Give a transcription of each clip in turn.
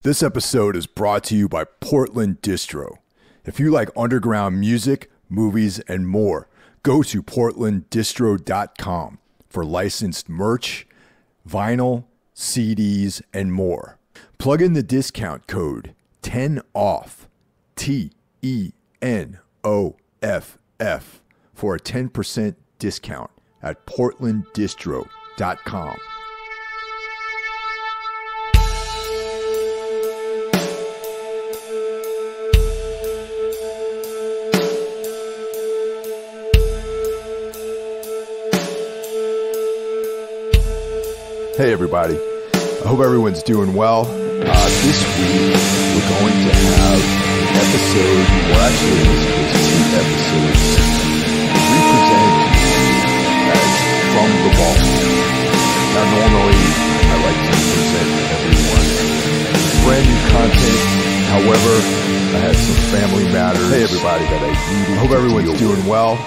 This episode is brought to you by Portland Distro. If you like underground music, movies, and more, go to portlanddistro.com for licensed merch, vinyl, CDs, and more. Plug in the discount code 10OFF, TENOFF, for a 10% discount at portlanddistro.com. Hey everybody, I hope everyone's doing well. This week we're going to have an episode, or actually in this case 2 episodes, represented as From the Vault. Now normally I like to present everyone brand new content, however I had some family matters. Hey everybody, that I hope everyone's doing well.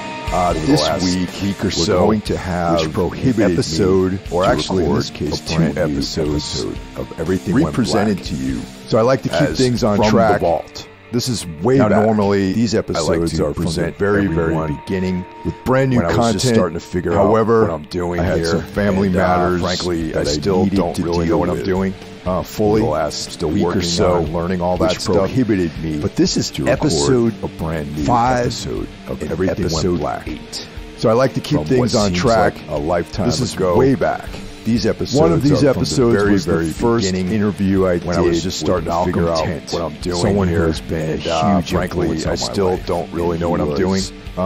This week or so, we're going to have an episode, or actually in this case 2 episodes of everything represented to you. So I like to keep things on track. The vault. This is way back. Normally these episodes are from the very beginning with brand new content. Just starting to figure out what I'm doing. I had some family matters. Frankly, I still don't really know what I'm doing fully. Still week or so, learning all that stuff prohibited me. But this is to episode a brand new 5 episode of Everything Went Black. 8. So I like to keep things on track. Like a lifetime ago. This is way back. These episodes. One of these episodes was the first interview I did when I was just starting to figure out what I'm doing. Someone here has been a huge frankly, I still don't really know what I'm doing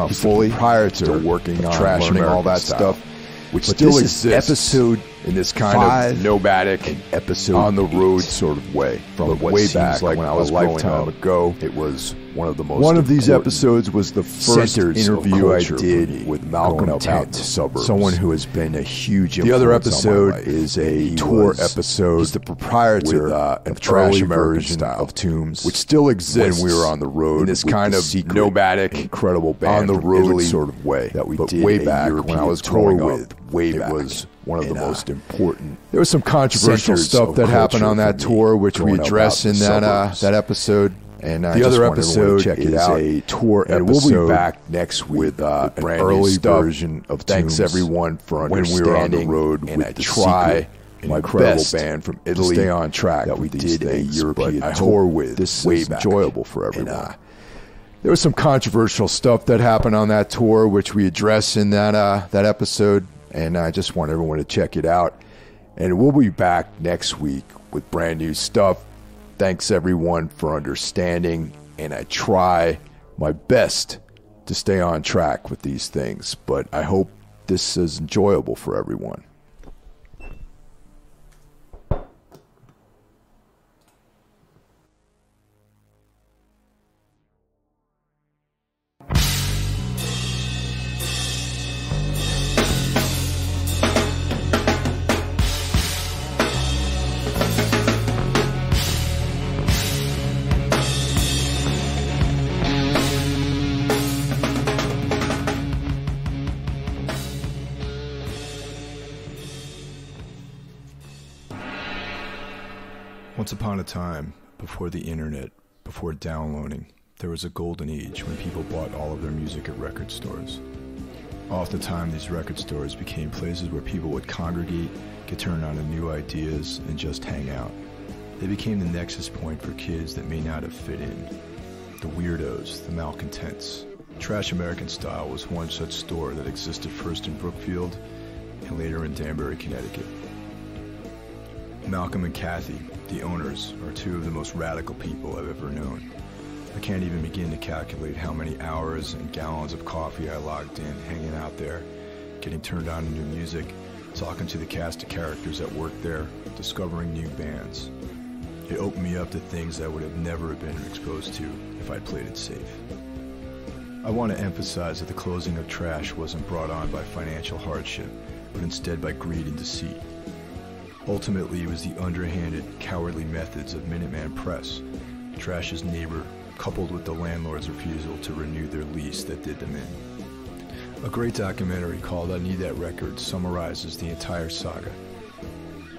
fully prior to working on Trash learning all that stuff, which still exists. Episode in this kind of nomadic episode on the road sort of way from way back like when I was a lifetime ago. It was one of the most. One of these episodes was the first interview I did with Malcolm Tent, someone who has been a huge influence. The other episode is a tour episode. He's the proprietor of Trash version of Tombs, which still exists when we were on the road in this kind of nomadic, incredible band on the road sort of way that we did way back when I was growing up. Way back. It was one of the most important. There was some controversial stuff that happened on that tour, which we addressed in that episode. And the other episode is a tour episode. We'll be back next week with a brand early version of Thanks Everyone for Understanding. When we were on the road, and I try my incredible band from Italy to stay on track that we did a European tour with. This was enjoyable for everyone. There was some controversial stuff that happened on that tour, which we addressed in that episode. And I just want everyone to check it out. And we'll be back next week with brand new stuff. Thanks everyone for understanding. And I try my best to stay on track with these things. But I hope this is enjoyable for everyone. Once upon a time, before the internet, before downloading, there was a golden age when people bought all of their music at record stores. Oftentimes, these record stores became places where people would congregate, get turned on to new ideas, and just hang out. They became the nexus point for kids that may not have fit in. The weirdos, the malcontents. Trash American Style was one such store that existed first in Brookfield and later in Danbury, Connecticut. Malcolm and Kathy, the owners, are 2 of the most radical people I've ever known. I can't even begin to calculate how many hours and gallons of coffee I logged in, hanging out there, getting turned on to new music, talking to the cast of characters that worked there, discovering new bands. It opened me up to things I would have never been exposed to if I'd played it safe. I want to emphasize that the closing of Trash wasn't brought on by financial hardship, but instead by greed and deceit. Ultimately, it was the underhanded, cowardly methods of Minuteman Press, Trash's neighbor, coupled with the landlord's refusal to renew their lease that did them in. A great documentary called I Need That Record summarizes the entire saga.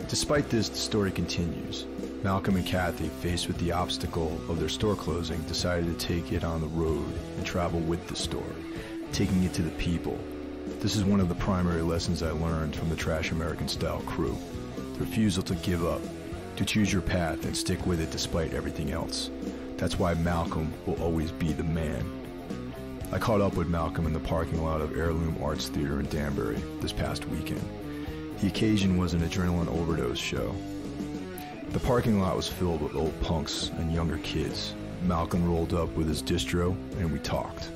Despite this, the story continues. Malcolm and Kathy, faced with the obstacle of their store closing, decided to take it on the road and travel with the store, taking it to the people. This is one of the primary lessons I learned from the Trash American Style crew. The refusal to give up, to choose your path and stick with it despite everything else. That's why Malcolm will always be the man. I caught up with Malcolm in the parking lot of Heirloom Arts Theater in Danbury this past weekend. The occasion was an adrenaline overdose show. The parking lot was filled with old punks and younger kids. Malcolm rolled up with his distro and we talked.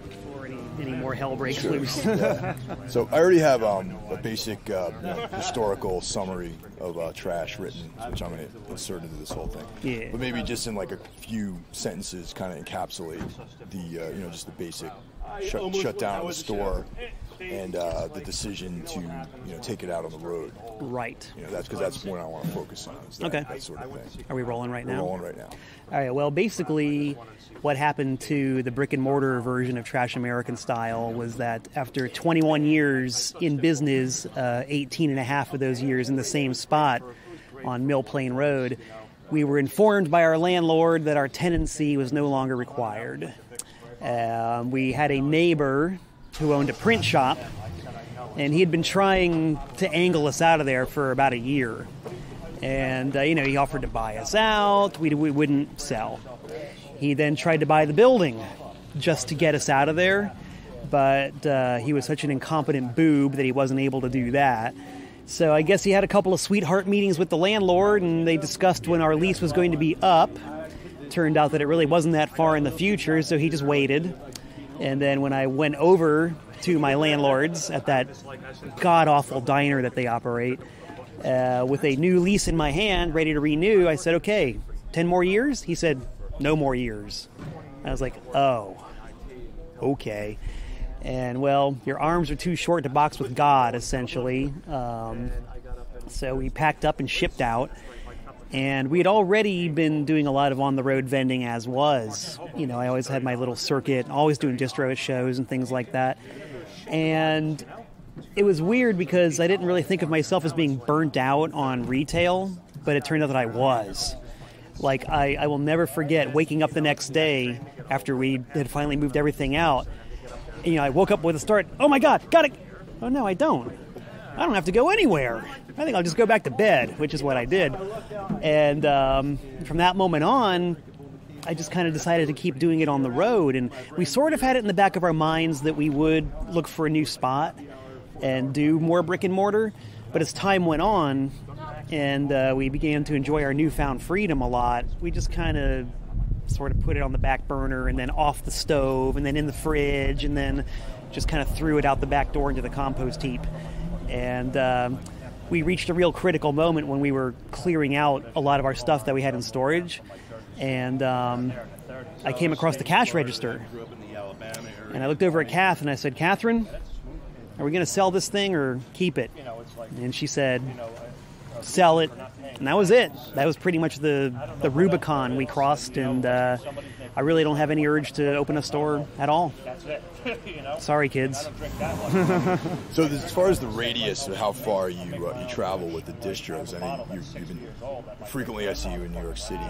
Before any more hell breaks loose. Yeah. So I already have a basic historical summary of trash written, which I'm going to insert into this whole thing. Yeah. But maybe just in like a few sentences, kind of encapsulate the just the basic shut down the store and the decision to take it out on the road. Right. That's because that's what I want to focus on. Is that, Okay. That sort of thing. Are we rolling right now? We're rolling right now. All right. Well, basically, what happened to the brick and mortar version of Trash American Style was that after 21 years in business, 18 and a half of those years in the same spot on Mill Plain Road, we were informed by our landlord that our tenancy was no longer required. We had a neighbor who owned a print shop, and he had been trying to angle us out of there for about a year. And, he offered to buy us out. We wouldn't sell. He then tried to buy the building just to get us out of there, but he was such an incompetent boob that he wasn't able to do that. So I guess he had a couple of sweetheart meetings with the landlord, and they discussed when our lease was going to be up. Turned out that it really wasn't that far in the future, so he just waited. And then when I went over to my landlord's at that god-awful diner that they operate, with a new lease in my hand, ready to renew, I said, okay, 10 more years? He said, no more years. I was like, oh, okay. And, well, your arms are too short to box with God, essentially. So we packed up and shipped out. And we had already been doing a lot of on-the-road vending as was. I always had my little circuit, always doing distro at shows and things like that. And it was weird because I didn't really think of myself as being burnt out on retail, but it turned out that I was. Like, I will never forget waking up the next day after we had finally moved everything out. And, I woke up with a start, oh my God, got it. Oh, no, I don't. I don't have to go anywhere. I think I'll just go back to bed, which is what I did. And from that moment on, I just kind of decided to keep doing it on the road. And we sort of had it in the back of our minds that we would look for a new spot and do more brick and mortar. But as time went on and we began to enjoy our newfound freedom a lot, we just kind of sort of put it on the back burner and then off the stove and then in the fridge and then just kind of threw it out the back door into the compost heap. And we reached a real critical moment when we were clearing out a lot of our stuff that we had in storage. And I came across the cash register. And I looked over at Kath and I said, Catherine, are we going to sell this thing or keep it? And she said, sell it. And that was it. That was pretty much the Rubicon we crossed. And I really don't have any urge to open a store at all. Sorry, kids. So as far as the radius of how far you travel with the distros, I mean, you've been frequently. I see you in New York City,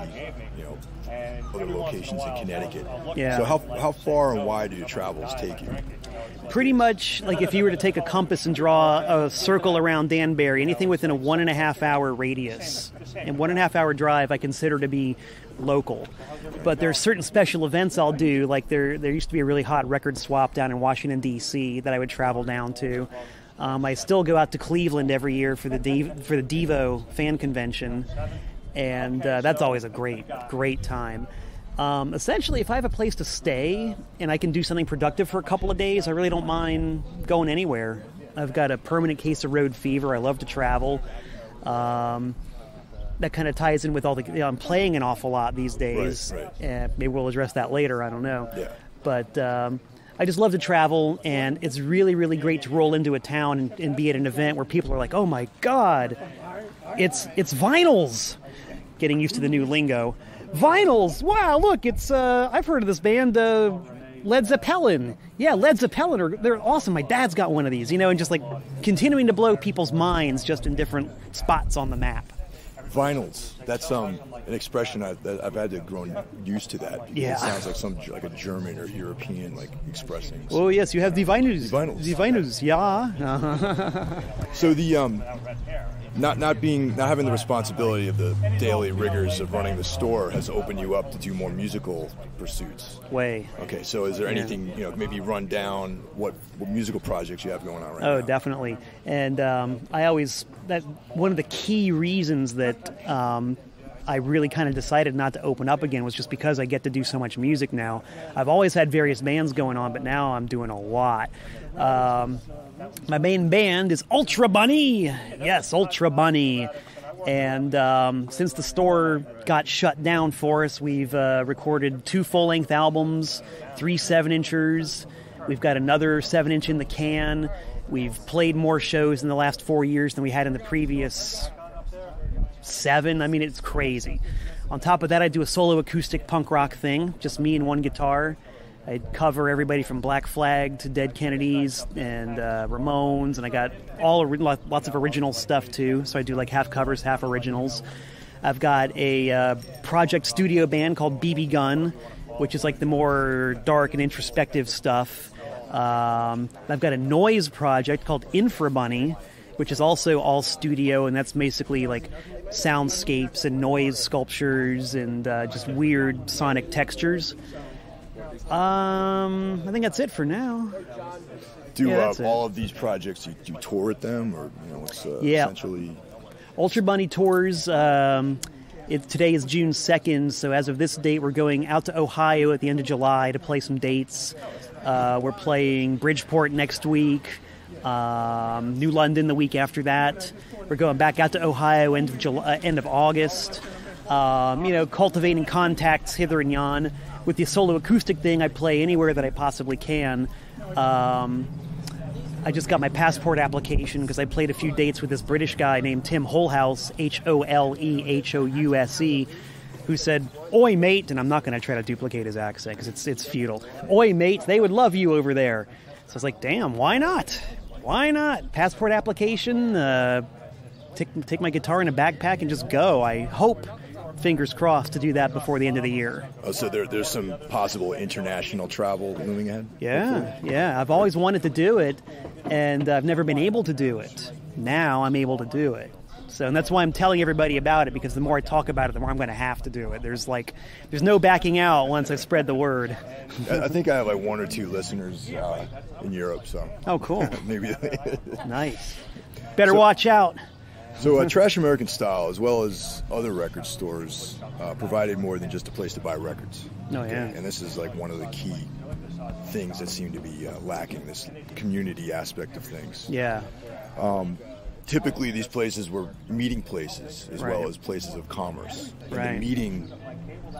other locations in Connecticut. Yeah. So how far and wide do your travels take you? Pretty much like if you were to take a compass and draw a circle around Danbury, anything within a 1.5 hour radius. And 1.5 hour drive I consider to be local. But there's certain special events I'll do, like there used to be a really hot record swap down in Washington, D.C. that I would travel down to. I still go out to Cleveland every year for the Devo fan convention, and that's always a great time. Essentially, if I have a place to stay and I can do something productive for a couple of days, I really don't mind going anywhere. I've got a permanent case of road fever. I love to travel. That kind of ties in with all the... I'm playing an awful lot these days. Right. Maybe we'll address that later. I don't know. Yeah. But I just love to travel, and it's really, really great to roll into a town and be at an event where people are like, oh, my God, it's vinyls. Getting used to the new lingo. Vinyls! Wow, look, it's... I've heard of this band, Led Zeppelin. Yeah, Led Zeppelin, they're awesome. My dad's got one of these, and just like continuing to blow people's minds just in different spots on the map. Vinyls. That's an expression I've had to grow used to that. Yeah. It sounds like a German or European expressing. Oh yes, you have the vinyls. The vinyls. The vinyls, yeah. So the not having the responsibility of the daily rigors of running the store has opened you up to do more musical pursuits. Way. Okay, so is there anything, maybe run down what musical projects you have going on right now? Oh, definitely. And one of the key reasons that I really kind of decided not to open up again was just because I get to do so much music now. I've always had various bands going on, but now I'm doing a lot. My main band is Ultra Bunny. Yes, Ultra Bunny. And since the store got shut down for us, we've recorded 2 full-length albums, 3 7-inchers. We've got another 7-inch in the can. We've played more shows in the last 4 years than we had in the previous 7. I mean, it's crazy. On top of that, I do a solo acoustic punk rock thing, just me and one guitar. I cover everybody from Black Flag to Dead Kennedys and Ramones, and I got lots of original stuff too. So I do half covers, half originals. I've got a project studio band called BB Gun, which is the more dark and introspective stuff. I've got a noise project called Infra Bunny, which is also all studio, and that's basically soundscapes and noise sculptures and just weird sonic textures. I think that's it for now. Do all of these projects, do you tour with them, or essentially? Ultra Bunny tours. Today is June 2nd, so as of this date, we're going out to Ohio at the end of July to play some dates. We're playing Bridgeport next week, New London the week after that. We're going back out to Ohio end of August. Cultivating contacts hither and yon. With the solo acoustic thing, I play anywhere that I possibly can. I just got my passport application because I played a few dates with this British guy named Tim Holhouse, Holehouse, who said, "Oi, mate," and I'm not going to try to duplicate his accent because it's futile. "Oi, mate, they would love you over there." So I was like, damn, why not? Why not? Passport application, take my guitar in a backpack and just go. I hope, fingers crossed, to do that before the end of the year. Oh, so there's some possible international travel looming ahead? Yeah. I've always wanted to do it, and I've never been able to do it. Now I'm able to do it. And that's why I'm telling everybody about it, because the more I talk about it, the more I'm going to have to do it. There's no backing out once I spread the word. I think I have 1 or 2 listeners in Europe, so. Oh, cool. Maybe. Nice. Better watch out. So Trash American Style, as well as other record stores, provided more than just a place to buy records. Oh, yeah. And this is one of the key things that seem to be lacking, this community aspect of things. Yeah. Typically, these places were meeting places as Right. well as places of commerce. And Right. the meeting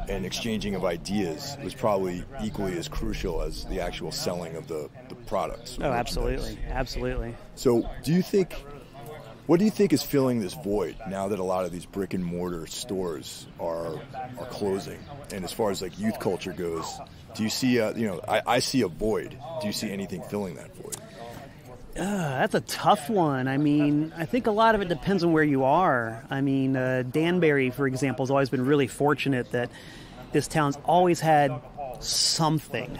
and exchanging of ideas was probably equally as crucial as the actual selling of the products. Oh, absolutely. Absolutely. So what do you think is filling this void now that a lot of these brick and mortar stores are closing? And as far as youth culture goes, do you see I see a void. Do you see anything filling that void? That's a tough one. I mean, I think a lot of it depends on where you are. I mean, Danbury, for example, has always been really fortunate that this town's always had something,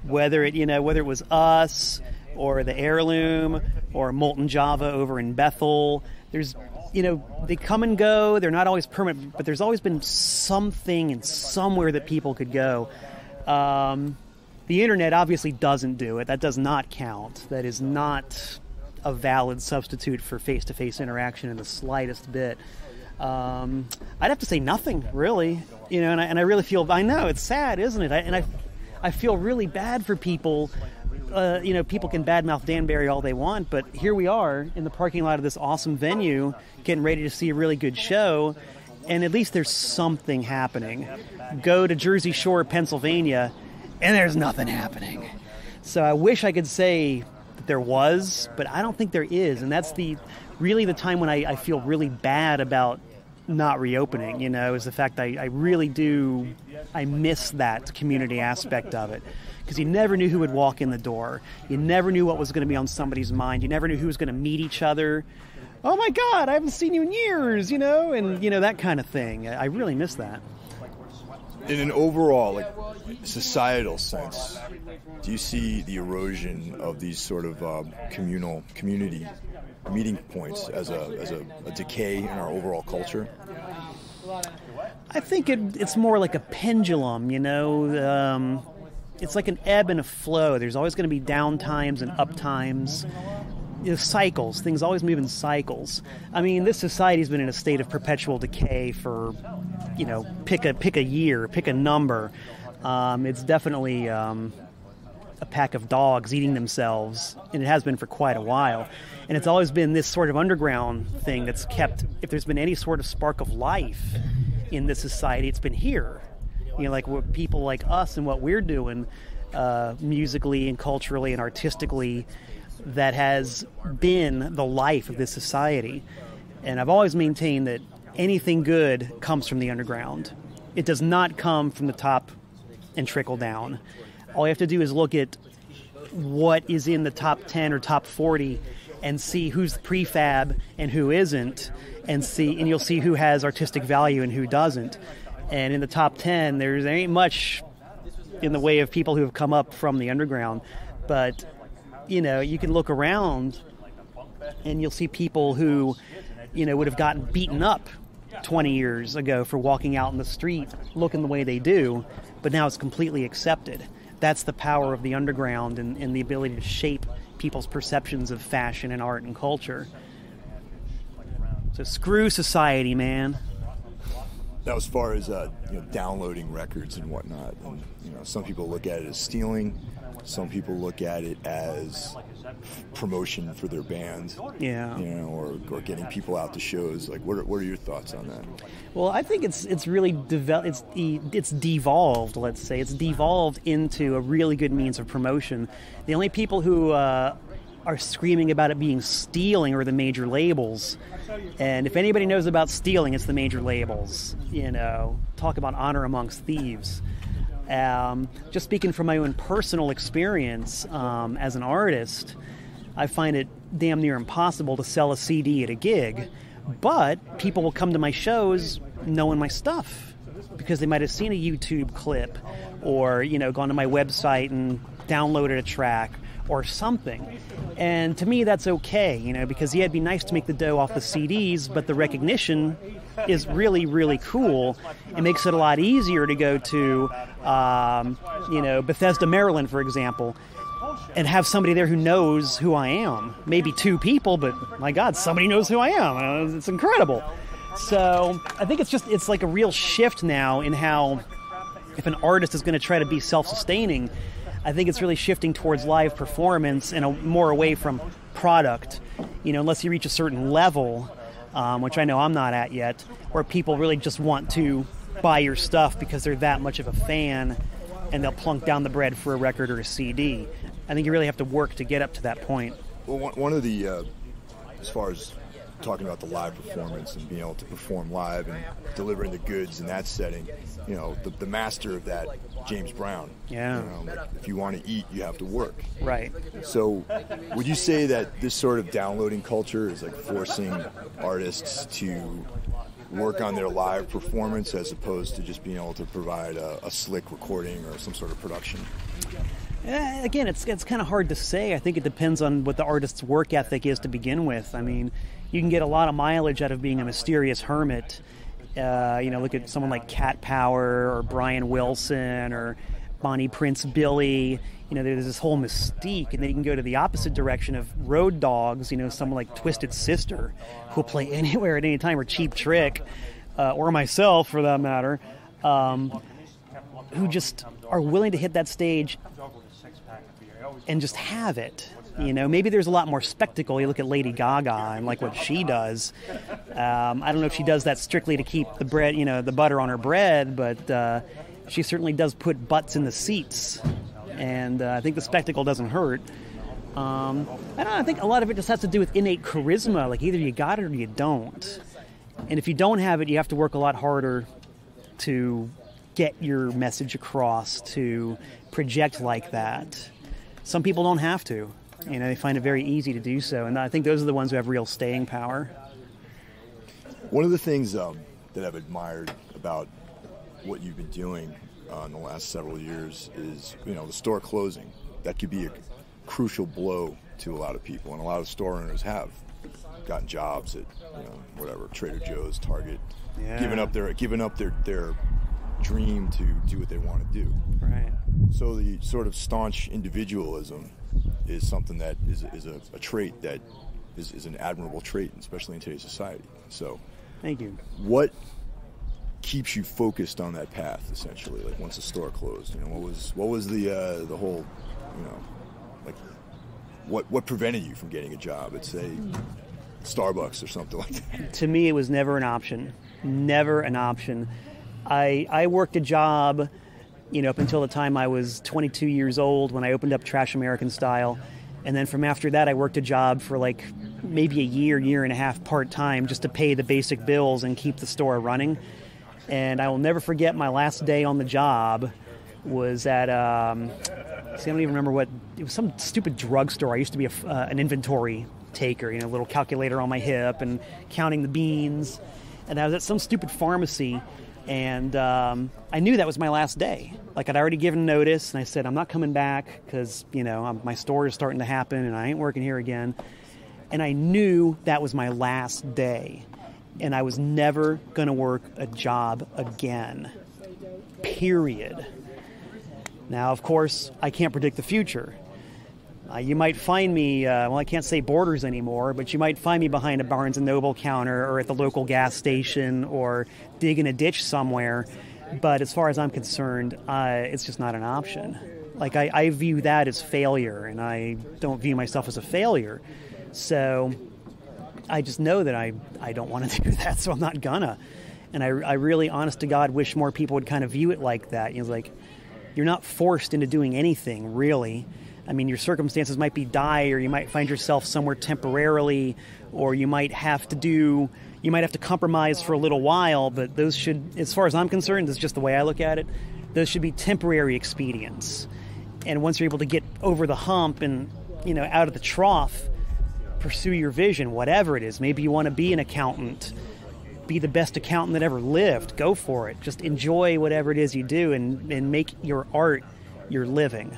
whether it was us or the Heirloom or Molten Java over in Bethel. There's, they come and go. They're not always permanent, but there's always been something and somewhere that people could go. The internet obviously doesn't do it. That does not count. That is not a valid substitute for face-to-face interaction in the slightest bit. I'd have to say nothing, really. And I really feel, I know, it's sad, isn't it? I feel really bad for people. People can badmouth Danbury all they want, but here we are in the parking lot of this awesome venue, getting ready to see a really good show, and at least there's something happening. Go to Jersey Shore, Pennsylvania, and there's nothing happening. So I wish I could say that there was, but I don't think there is. And that's really the time when I feel really bad about not reopening, is the fact that I really do, I miss that community aspect of it. Because you never knew who would walk in the door. You never knew what was going to be on somebody's mind. You never knew who was going to meet each other. oh my God, I haven't seen you in years, you know, and, you know, that kind of thing. I really miss that. In an overall, like, societal sense, do you see the erosion of these sort of community meeting points as a decay in our overall culture? I think it's more like a pendulum, you know. It's like an ebb and a flow. There's always going to be down times and up times. You know, cycles. Things always move in cycles. I mean, this society's been in a state of perpetual decay for, you know, pick a year, pick a number. It's definitely a pack of dogs eating themselves, and it has been for quite a while. And it's always been this sort of underground thing that's kept, if there's been any sort of spark of life in this society, it's been here. You know, like what people like us and what we're doing musically and culturally and artistically, that has been the life of this society. And I've always maintained that anything good comes from the underground. It does not come from the top and trickle down. All you have to do is look at what is in the top 10 or top 40 and see who's prefab and who isn't, and you'll see who has artistic value and who doesn't. And in the top 10, there ain't much in the way of people who have come up from the underground. But, you know, you can look around and you'll see people who, you know, would have gotten beaten up 20 years ago for walking out in the street looking the way they do, but now it's completely accepted. That's the power of the underground and the ability to shape people's perceptions of fashion and art and culture. So screw society, man. Now, as far as downloading records and whatnot, and, you know, some people look at it as stealing, some people look at it as promotion for their band, yeah, you know, or getting people out to shows. Like, what are your thoughts on that? Well, I think it's really it's devolved. Let's say it's devolved into a really good means of promotion. The only people who are screaming about it being stealing are the major labels. And if anybody knows about stealing, it's the major labels. You know, talk about honor amongst thieves. Just speaking from my own personal experience as an artist, I find it damn near impossible to sell a CD at a gig. But people will come to my shows knowing my stuff because they might have seen a YouTube clip or, you know, gone to my website and downloaded a track or something. And to me, that's okay, you know, because yeah, it'd be nice to make the dough off the CDs, but the recognition is really, really cool. It makes it a lot easier to go to, you know, Bethesda, Maryland, for example, and have somebody there who knows who I am. Maybe two people, but my God, somebody knows who I am. It's incredible. So I think it's like a real shift now in how, if an artist is going to try to be self-sustaining, I think it's really shifting towards live performance and more away from product, you know, unless you reach a certain level, which I know I'm not at yet, where people really just want to buy your stuff because they're that much of a fan and they'll plunk down the bread for a record or a CD. I think you really have to work to get up to that point. Well, one of the, as far as talking about the live performance and being able to perform live and delivering the goods in that setting, you know, the master of that, James Brown. Yeah. You know, like, if you want to eat, you have to work. Right. So would you say that this sort of downloading culture is like forcing artists to work on their live performance as opposed to just being able to provide a slick recording or some sort of production? Again, it's kind of hard to say. I think it depends on what the artist's work ethic is to begin with. I mean, you can get a lot of mileage out of being a mysterious hermit. You know, look at someone like Cat Power or Brian Wilson or Bonnie Prince Billy. You know, there's this whole mystique, and then you can go to the opposite direction of road dogs. You know, someone like Twisted Sister, who'll play anywhere at any time, or Cheap Trick, or myself for that matter, who just are willing to hit that stage and just have it. You know, maybe there's a lot more spectacle. You look at Lady Gaga and like what she does. I don't know if she does that strictly to keep the bread, you know, the butter on her bread, but she certainly does put butts in the seats. And I think the spectacle doesn't hurt. I don't know, I think a lot of it just has to do with innate charisma. Like either you got it or you don't. And if you don't have it, you have to work a lot harder to get your message across, to project like that. Some people don't have to. They find it very easy to do so, and I think those are the ones who have real staying power. One of the things that I've admired about what you've been doing in the last several years is, the store closing. That could be a crucial blow to a lot of people, and a lot of store owners have gotten jobs at, whatever, Trader Joe's, Target, giving up their dream to do what they want to do. Right. So the sort of staunch individualism is something that is a trait that is an admirable trait, especially in today's society. So, thank you. What keeps you focused on that path, essentially? Like once the store closed, what was the whole, like what prevented you from getting a job at, say, Starbucks or something like that? To me, it was never an option. Never an option. I worked a job, up until the time I was 22 years old when I opened up Trash American Style. And then from after that, I worked a job for like maybe a year and a half part-time just to pay the basic bills and keep the store running. And I will never forget my last day on the job was at, I don't even remember what, it was some stupid drugstore. I used to be an inventory taker, a little calculator on my hip and counting the beans. And I was at some stupid pharmacy, and I knew that was my last day. Like, I'd already given notice, and I said, I'm not coming back because, my store is starting to happen, and I ain't working here again. And I knew that was my last day, and I was never going to work a job again, period. Now, of course, I can't predict the future. You might find me, I can't say Borders anymore, but you might find me behind a Barnes & Noble counter or at the local gas station or digging a ditch somewhere. But as far as I'm concerned, it's just not an option. Like, I view that as failure, and I don't view myself as a failure. So I just know that I don't want to do that, so I'm not gonna. And I really, honest to God, wish more people would kind of view it like that. Like, you're not forced into doing anything, really. I mean, your circumstances might be dire, you might find yourself somewhere temporarily, or you might have to compromise for a little while, but those should, as far as I'm concerned, this is just the way I look at it, those should be temporary expedients. And once you're able to get over the hump and, out of the trough, pursue your vision, whatever it is. Maybe you want to be an accountant, be the best accountant that ever lived, go for it. Just enjoy whatever it is you do and make your art your living.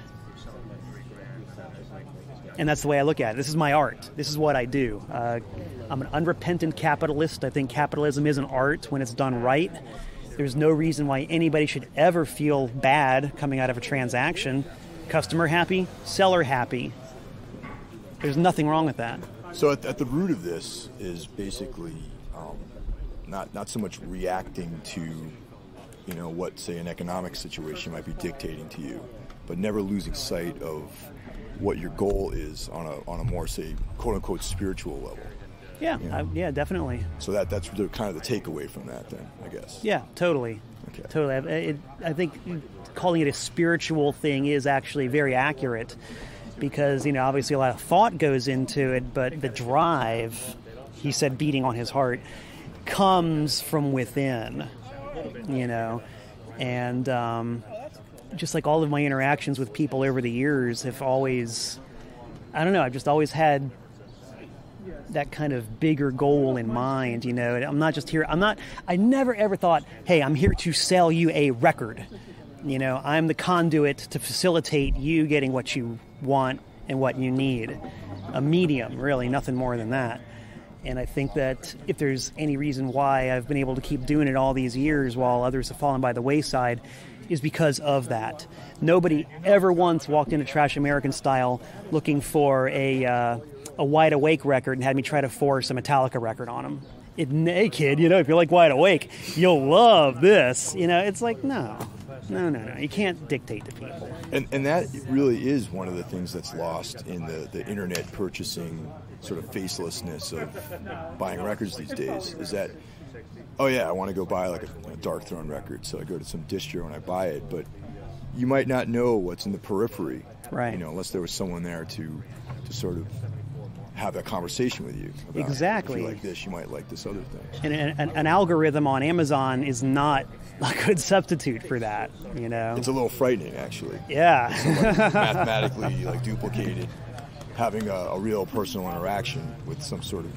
And that's the way I look at it. This is my art. This is what I do. I'm an unrepentant capitalist. I think capitalism is an art when it's done right. There's no reason why anybody should ever feel bad coming out of a transaction. Customer happy, seller happy. There's nothing wrong with that. So at the root of this is basically not so much reacting to, what, say, an economic situation might be dictating to you, but never losing sight of what your goal is on a more, say, quote unquote spiritual level. Yeah, yeah, definitely. So that's the kind of the takeaway from that, then, I guess. Yeah, totally. Okay. Totally. I think calling it a spiritual thing is actually very accurate because, obviously a lot of thought goes into it, but the drive, he said, beating on his heart, comes from within, and just like all of my interactions with people over the years have always, I've just always had that kind of bigger goal in mind, I'm not just here, I never ever thought, hey, I'm here to sell you a record. I'm the conduit to facilitate you getting what you want and what you need. A medium, really, nothing more than that. And I think that if there's any reason why I've been able to keep doing it all these years while others have fallen by the wayside is because of that. Nobody ever once walked into Trash American Style looking for a Wide Awake record and had me try to force a Metallica record on them. Hey, kid, if you like Wide Awake, you'll love this. It's like, no. You can't dictate to people. And that really is one of the things that's lost in the internet purchasing sort of facelessness of buying records these days, is that, oh yeah, I want to go buy like a Dark Throne record, so I go to some distro and I buy it, but you might not know what's in the periphery, right? Unless there was someone there to sort of have that conversation with you about, exactly. If you like this, you might like this other thing. And an algorithm on Amazon is not a good substitute for that, It's a little frightening, actually. Yeah. So, mathematically, duplicated. having a real personal interaction with some sort of,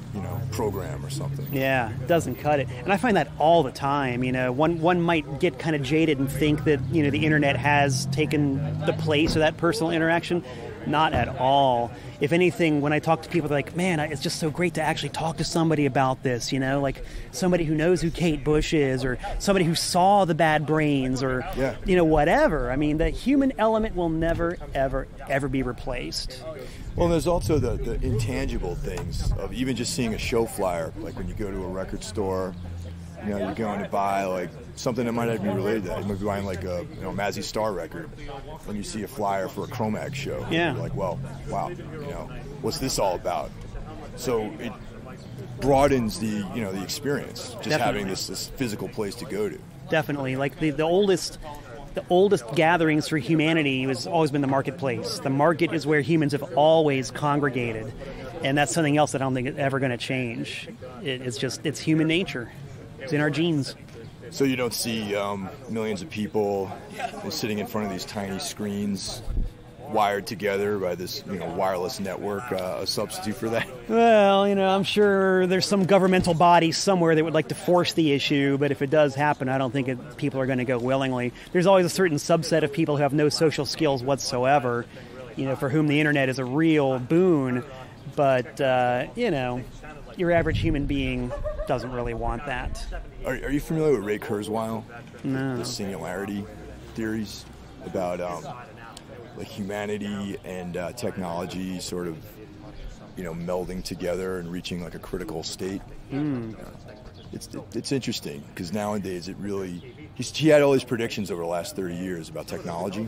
program or something. Yeah, it doesn't cut it. And I find that all the time. One might get kind of jaded and think that, the internet has taken the place of that personal interaction. Not at all. If anything, when I talk to people, they're like, man, it's just so great to actually talk to somebody about this, like somebody who knows who Kate Bush is, or somebody who saw the Bad Brains, or, whatever. I mean, the human element will never, ever, ever be replaced. Well, there's also the intangible things of even just seeing a show flyer, like when you go to a record store, you're going to buy like something that might not be related to that. You might be buying like a Mazzy Star record, when you see a flyer for a Cro-Mag show. Yeah. You're like, well, wow, what's this all about? So it broadens the the experience, just Definitely. having this physical place to go to. Definitely, like the oldest gatherings for humanity has always been the marketplace. The market is where humans have always congregated, and that's something else that I don't think is ever going to change. It's human nature. It's in our genes. So you don't see millions of people sitting in front of these tiny screens wired together by this wireless network, a substitute for that? Well, I'm sure there's some governmental body somewhere that would like to force the issue, but if it does happen, I don't think people are going to go willingly. There's always a certain subset of people who have no social skills whatsoever, for whom the internet is a real boon, but, your average human being doesn't really want that. Are you familiar with Ray Kurzweil? No. The singularity theories about like humanity and technology sort of, melding together and reaching like a critical state. It's interesting because nowadays he had all these predictions over the last 30 years about technology,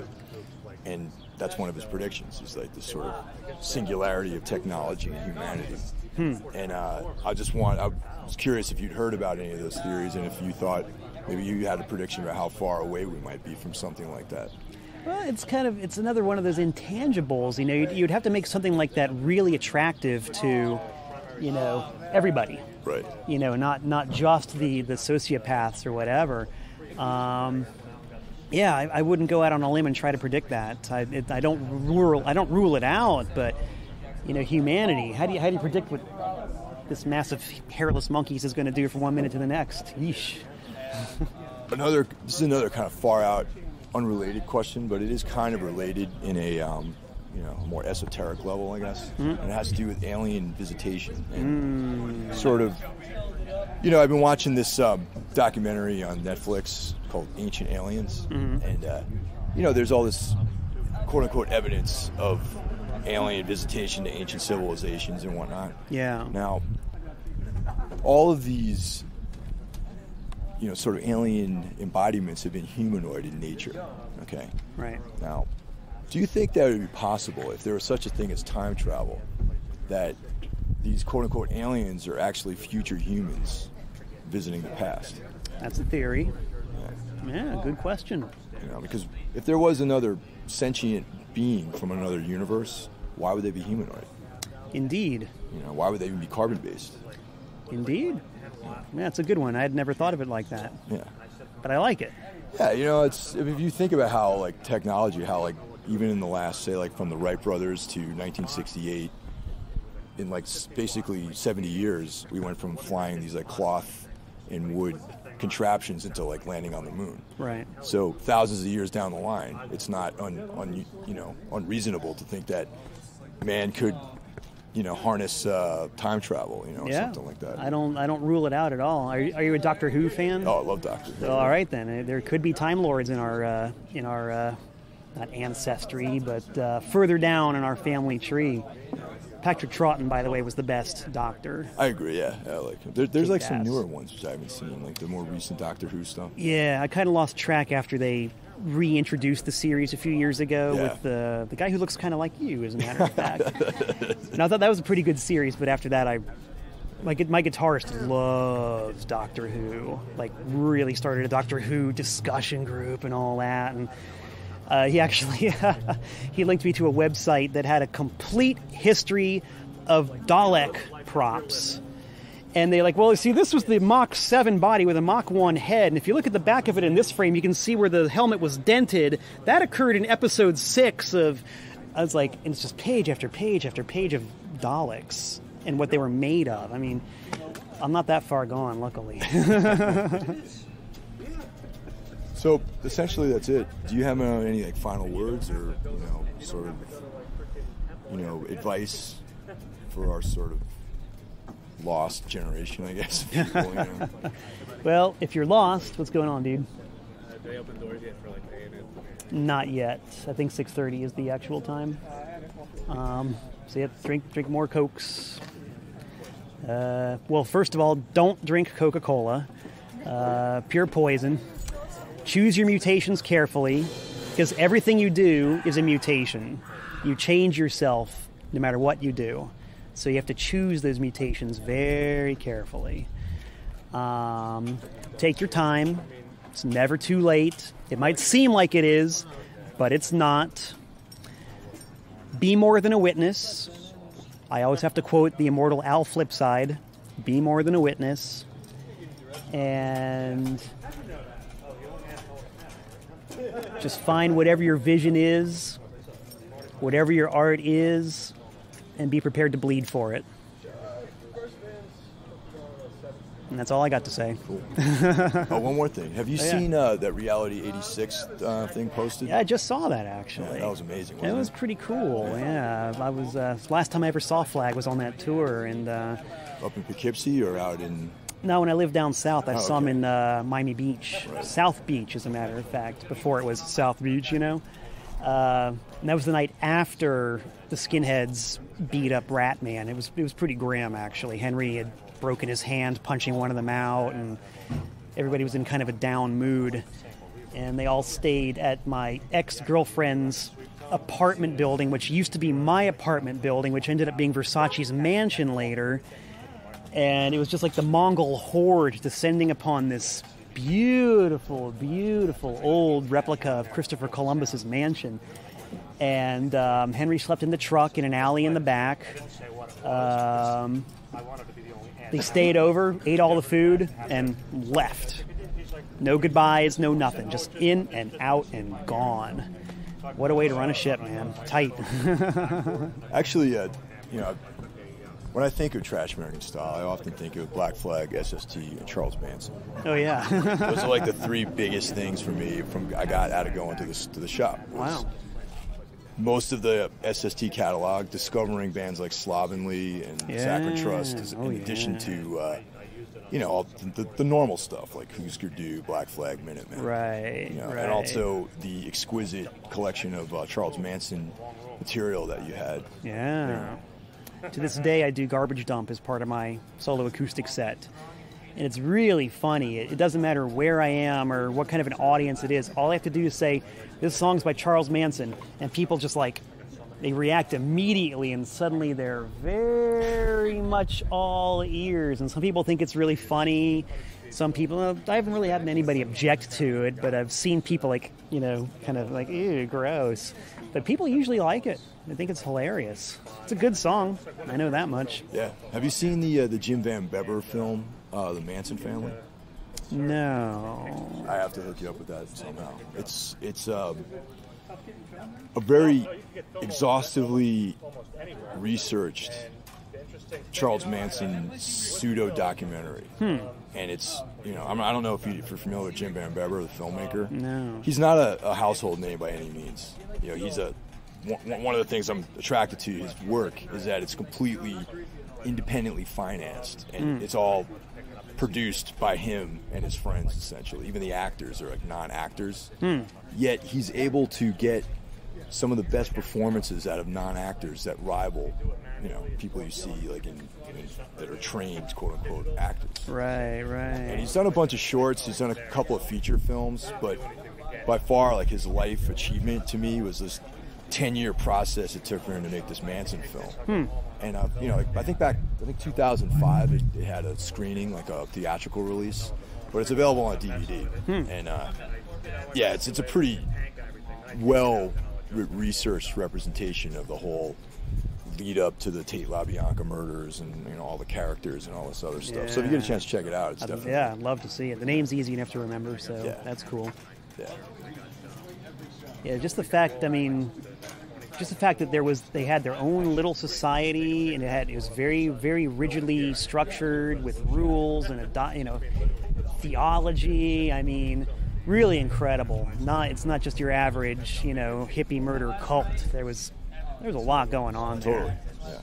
and that's one of his predictions. Is like this sort of singularity of technology and humanity. And I was curious if you'd heard about any of those theories, and if you thought maybe you had a prediction about how far away we might be from something like that. Well, it's another one of those intangibles. You'd have to make something like that really attractive to, everybody. Right. Not just the sociopaths or whatever. Yeah, I wouldn't go out on a limb and try to predict that. I don't rule it out, but humanity. How do you predict what this massive hairless monkeys is going to do from one minute to the next? Yeesh. This is another kind of far out, unrelated question, but it is kind of related in a more esoteric level, I guess. And it has to do with alien visitation and sort of. I've been watching this documentary on Netflix called Ancient Aliens, and there's all this quote unquote evidence of alien visitation to ancient civilizations and whatnot. Yeah. Now, all of these, sort of alien embodiments have been humanoid in nature. Okay. Right. Now, do you think that it would be possible if there was such a thing as time travel, that these quote-unquote aliens are actually future humans visiting the past? That's a theory. Yeah, good question. Because if there was another sentient being from another universe, why would they be humanoid? Indeed. Why would they even be carbon-based? Indeed. Yeah, that's a good one. I had never thought of it like that. Yeah. But I like it. Yeah, if you think about how, like, technology, how, like, even in the last, say, like, from the Wright brothers to 1968, in, like, basically 70 years, we went from flying these, like, cloth and wood contraptions into, like, landing on the moon. Right. So thousands of years down the line, it's not unreasonable to think that man could, harness time travel, or something like that. I don't rule it out at all. Are you a Doctor Who fan? Oh, I love Doctor Who. Well, all right then. There could be Time Lords in our not ancestry, but further down in our family tree. Patrick Troughton, by the way, was the best Doctor. I agree, yeah. I like him. There's like some newer ones which I haven't seen, like the more recent Doctor Who stuff. Yeah, I kind of lost track after they reintroduced the series a few years ago with the guy who looks kind of like you, as a matter of fact. And I thought that was a pretty good series, but after that, my guitarist loves Doctor Who. Like, really started a Doctor Who discussion group and all that, and he actually he linked me to a website that had a complete history of Dalek props. And they see, this was the Mach 7 body with a Mach 1 head. And if you look at the back of it in this frame, you can see where the helmet was dented. That occurred in episode 6 of I was like, and it's just page after page after page of Daleks and what they were made of. I mean, I'm not that far gone, luckily. So essentially, that's it. Do you have any like final words or sort of advice for our sort of lost generation, I guess? People, Well, if you're lost, what's going on, dude? They open doors yet for like A&M? Not yet. I think 6:30 is the actual time. So you have to drink more Cokes. Well, first of all, don't drink Coca-Cola. Pure poison. Choose your mutations carefully, because everything you do is a mutation. You change yourself no matter what you do. So you have to choose those mutations very carefully. Take your time. It's never too late. It might seem like it is, but it's not. Be more than a witness. I always have to quote the immortal Al Flipside. Be more than a witness. And just find whatever your vision is, whatever your art is, and be prepared to bleed for it. And that's all I got to say. Cool. Oh, one more thing. Have you seen that Reality 86 thing posted? Yeah, I just saw that, actually. Yeah, that was amazing, It was pretty cool, yeah. I was last time I ever saw Flag was on that tour. And up in Poughkeepsie or out in... No, when I lived down south, I saw him in Miami Beach. Right. South Beach, as a matter of fact, before it was South Beach, And that was the night after the skinheads beat up Ratman. It was pretty grim, actually. Henry had broken his hand punching one of them out, and everybody was in kind of a down mood. And they all stayed at my ex-girlfriend's apartment building, which used to be my apartment building, which ended up being Versace's mansion later. And it was just like the Mongol horde descending upon this beautiful, beautiful old replica of Christopher Columbus's mansion. And Henry slept in the truck in an alley in the back. They stayed over, ate all the food, and left. No goodbyes, no nothing. Just in and out and gone. What a way to run a ship, man. Tight. Actually, when I think of trash American style, I often think of Black Flag, SST, and Charles Manson. Oh, yeah. Those are like the three biggest things for me I got out of going to the shop. Wow. Most of the SST catalog, discovering bands like Slovenly and Sacred Trust, in addition to all the normal stuff like Husker Du, Black Flag, Minutemen. Right, right. And also the exquisite collection of Charles Manson material that you had. Yeah. To this day, I do Garbage Dump as part of my solo acoustic set. And it's really funny. It doesn't matter where I am or what kind of an audience it is. All I have to do is say, this song's by Charles Manson. And people just they react immediately, and suddenly they're very much all ears. And some people think it's really funny. Some people, I haven't really had anybody object to it, but I've seen people kind of like, ew, gross. But people usually like it. I think it's hilarious. It's a good song. I know that much. Yeah. Have you seen the Jim Van Beber film, The Manson Family? No. I have to hook you up with that somehow. It's a very exhaustively researched Charles Manson pseudo documentary, and it's I don't know if you're familiar with Jim Van Beber, the filmmaker. No. He's not a household name by any means. He's one of the things I'm attracted to his work is that it's completely independently financed, and it's all produced by him and his friends, essentially. Even the actors are like non-actors. Yet he's able to get some of the best performances out of non-actors that rival, people you see that are trained, quote-unquote, actors. Right, right. And he's done a bunch of shorts. He's done a couple of feature films, but by far, his life achievement to me was this 10-year process it took for him to make this Manson film. And I think 2005 it had a screening, like a theatrical release, but it's available on DVD. And it's a pretty well researched representation of the whole lead up to the Tate LaBianca murders and all the characters and all this other stuff. So if you get a chance to check it out, it's definitely... Yeah, I'd love to see it. The name's easy enough to remember, so that's cool. Yeah. Yeah, just the fact, just the fact that they had their own little society, and it was very, very rigidly structured with rules and theology. I mean, really incredible. It's not just your average, hippie murder cult. There's a lot going on there. Totally. Yeah.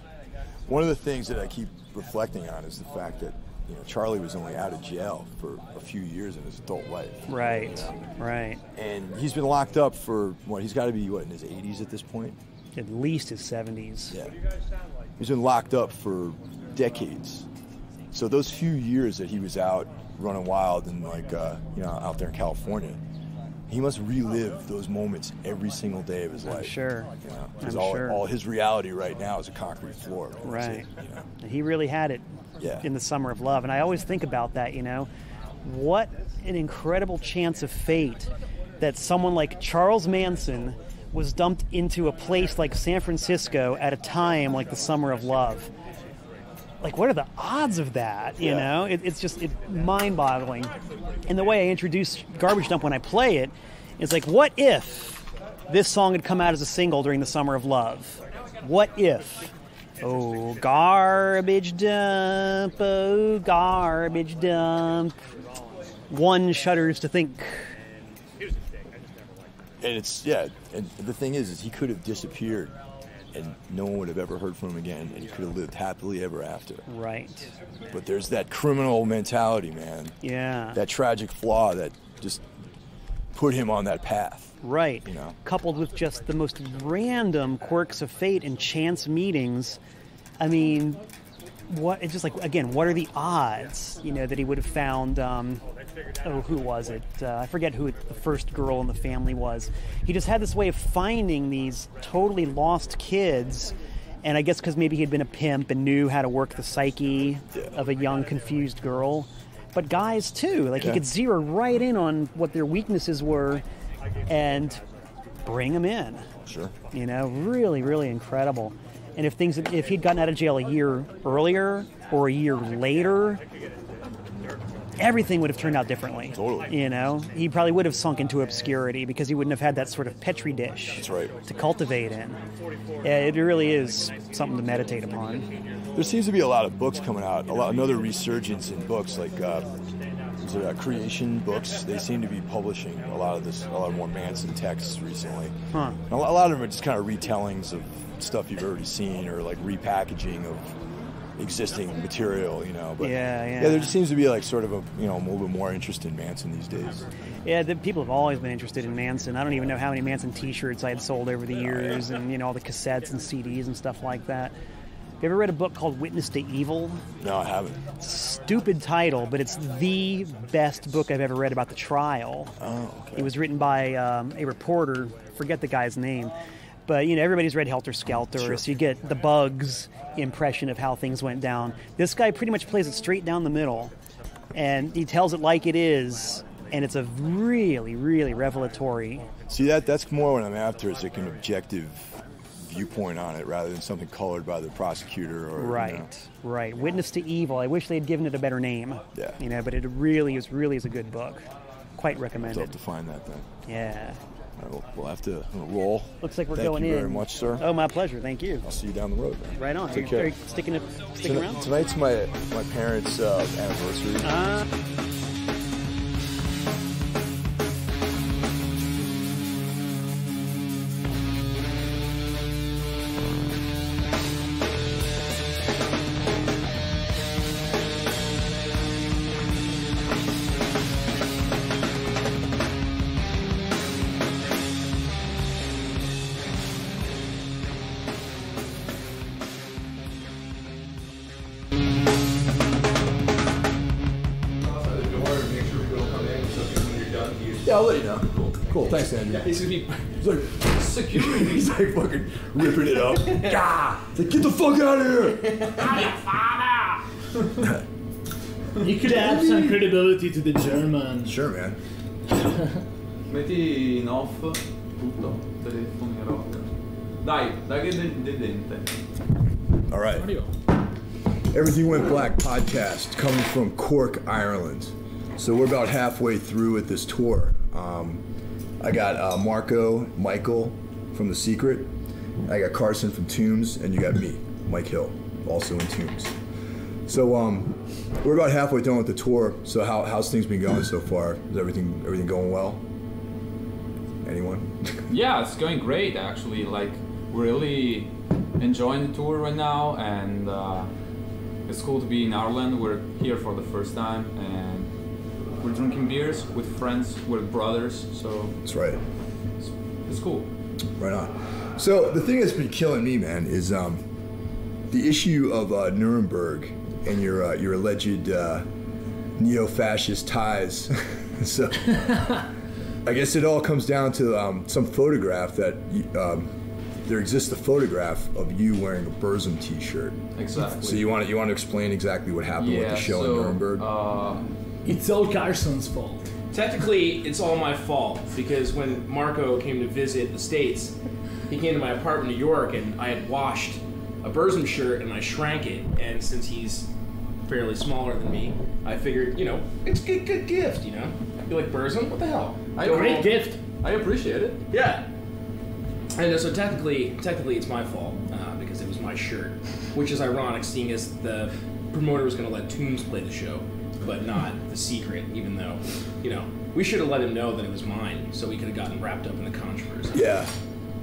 One of the things that I keep reflecting on is the fact that Charlie was only out of jail for a few years in his adult life. Right. Right. And he's been locked up for he's got to be in his 80s at this point. At least his 70s. Yeah. He's been locked up for decades. So those few years that he was out running wild and out there in California, he must relive those moments every single day of his life. Sure. Because all his reality right now is a concrete floor. Right. He really had it in the Summer of Love. And I always think about that, what an incredible chance of fate that someone like Charles Manson was dumped into a place like San Francisco at a time like the Summer of Love. Like, what are the odds of that, It's mind-boggling. And the way I introduce Garbage Dump when I play it is like, what if this song had come out as a single during the Summer of Love? What if? Oh, garbage dump, oh, garbage dump. One shudders to think. And and the thing is he could have disappeared and no one would have ever heard from him again, and he could have lived happily ever after. Right. But there's that criminal mentality, man. Yeah. That tragic flaw that just put him on that path. Right. Coupled with just the most random quirks of fate and chance meetings. I mean, what are the odds, that he would have found, who was it? I forget who the first girl in the family was. He just had this way of finding these totally lost kids, and I guess because maybe he'd been a pimp and knew how to work the psyche of a young, confused girl. But guys, too. He could zero right in on what their weaknesses were and bring them in. Sure. Really, really incredible. And if he'd gotten out of jail a year earlier or a year later, everything would have turned out differently. Totally. He probably would have sunk into obscurity because he wouldn't have had that sort of petri dish. That's right. To cultivate in. Yeah, it really is something to meditate upon. There seems to be a lot of books coming out. Another resurgence in books like creation books. They seem to be publishing a lot more Manson texts recently. Huh. A lot of them are just kind of retellings of stuff you've already seen, or like repackaging of existing material, But there just seems to be sort of a little bit more interest in Manson these days. Yeah, people have always been interested in Manson. I don't even know how many Manson T-shirts I had sold over the years, and all the cassettes and CDs and stuff like that. Have you ever read a book called Witness to Evil? No, I haven't. Stupid title, but it's the best book I've ever read about the trial. Oh, okay. It was written by a reporter. Forget the guy's name. But, everybody's read Helter Skelter, Sure. so you get the Bugs impression of how things went down. This guy pretty much plays it straight down the middle, and he tells it like it is, and it's a really, really revelatory. See, that's more what I'm after, is like an objective viewpoint on it rather than something colored by the prosecutor. Or Right. Witness to Evil. I wish they had given it a better name. Yeah. But it really is a good book. Quite recommended. I'll have to find that then. Yeah. All right, we'll have to roll. Looks like we're going in. in. Thank you very much, sir. Oh, my pleasure. Thank you. I'll see you down the road, man. Right on. Take care. Are you sticking around? Tonight's my parents' anniversary. Yeah, I'll let you know. Cool. Thanks, Andrew. He's gonna be like security. He's like fucking ripping it up. Gah! He's like, get the fuck out of here! You could add some credibility to the German. Sure, man. Metti in off tutto, telefonerò. Dai che dente. All right. Everything Went Black podcast coming from Cork, Ireland. So we're about halfway through with this tour. I got Michael from The Secret, I got Carson from Tombs, and you got me, Mike Hill, also in Tombs. So we're about halfway done with the tour. So how's things been going so far? Is everything going well? Anyone? Yeah, it's going great actually. Like, we're really enjoying the tour right now, and it's cool to be in Ireland. We're here for the first time, and we're drinking beers with friends, with brothers. So That's right. it's cool. Right on. So the thing that's been killing me, man, is the issue of Nuremberg and your alleged neo-fascist ties. So I guess it all comes down to some photograph that there exists a photograph of you wearing a Burzum T-shirt. Exactly. So you want to explain exactly what happened with the show in Nuremberg? It's all Carson's fault. Technically, it's all my fault, because when Marco came to visit the States, he came to my apartment in New York, and I had washed a Burzum shirt and I shrank it, and since he's fairly smaller than me, I figured, it's a good gift, You like Burzum? What the hell? Great gift. I appreciate it. Yeah. And so technically it's my fault, because it was my shirt, which is ironic, seeing as the promoter was going to let Tombs play the show, but not The Secret, even though, we should have let him know that it was mine, so we could have gotten wrapped up in the controversy. Yeah.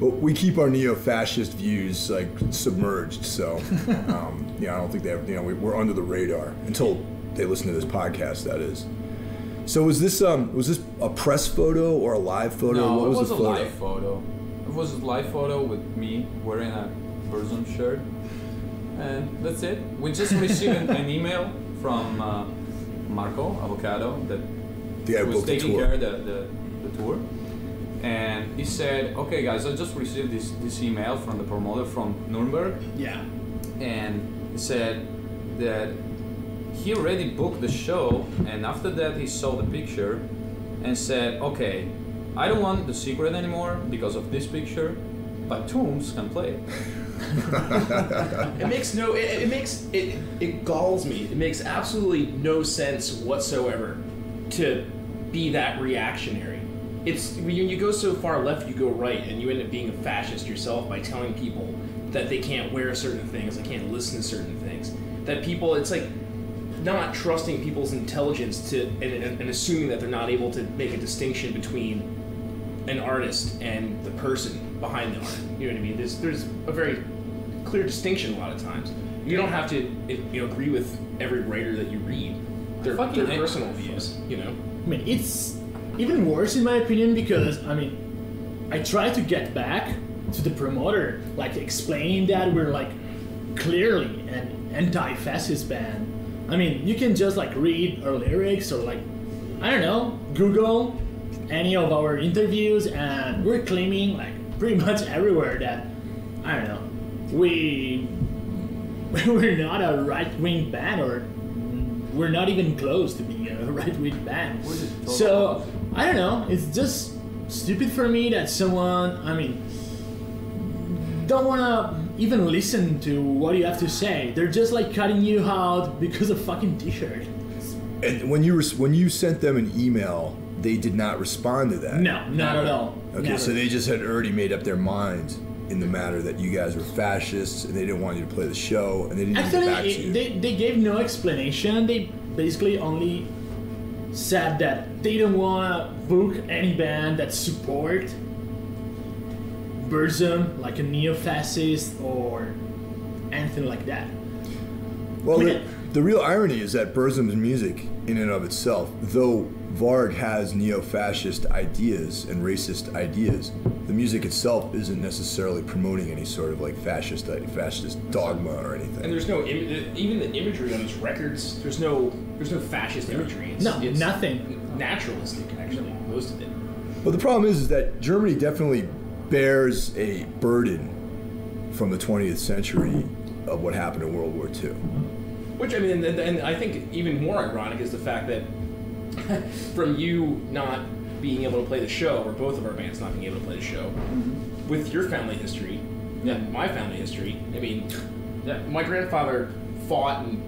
Well, we keep our neo-fascist views submerged, so I don't think they have, we're under the radar until they listen to this podcast. That is. So was this a press photo or a live photo? No, what was it was the a photo? live photo. It was a live photo with me wearing a Burzum shirt, and that's it. We just received an email from Marco Avocado that was taking care of the tour. And he said, okay guys, I just received this email from the promoter from Nuremberg. Yeah. And he said that he already booked the show, and after that he saw the picture and said, okay, I don't want The Secret anymore because of this picture, but Tombs can play. It galls me. It makes absolutely no sense whatsoever to be that reactionary. It's when you go so far left, you go right, and you end up being a fascist yourself by telling people that they can't wear certain things, they can't listen to certain things. That people, it's like not trusting people's intelligence and assuming that they're not able to make a distinction between an artist and the person behind the art. You know what I mean? There's a very clear distinction a lot of times. You don't have to agree with every writer that you read. They're personal views, I mean, it's even worse in my opinion because, I try to get back to the promoter, explaining that we're clearly an anti-fascist band. You can just read our lyrics or Google any of our interviews, and we're claiming pretty much everywhere that we're not a right-wing band, or we're not even close to being a right-wing band. So I don't know, it's just stupid for me that someone don't want to even listen to what you have to say. They're just cutting you out because of fucking t-shirt. And when you sent them an email, they did not respond to that? No, not at all. Okay, Never. so they just had already made up their minds in the matter that you guys were fascists and they didn't want you to play the show, and they didn't even get back to you. They gave no explanation. They basically only said that they don't want to book any band that support Burzum, like a neo-fascist or anything like that. Well, the real irony is that Burzum's music, in and of itself, though Varg has neo-fascist ideas and racist ideas, the music itself isn't necessarily promoting any sort of fascist dogma or anything. And there's no even the imagery on his records. There's no fascist imagery. It's nothing. Naturalistic, actually, most of it. But the problem is that Germany definitely bears a burden from the 20th century of what happened in World War II. Which, and I think even more ironic is the fact that from you not being able to play the show, or both of our bands not being able to play the show, with your family history and my family history, my grandfather fought and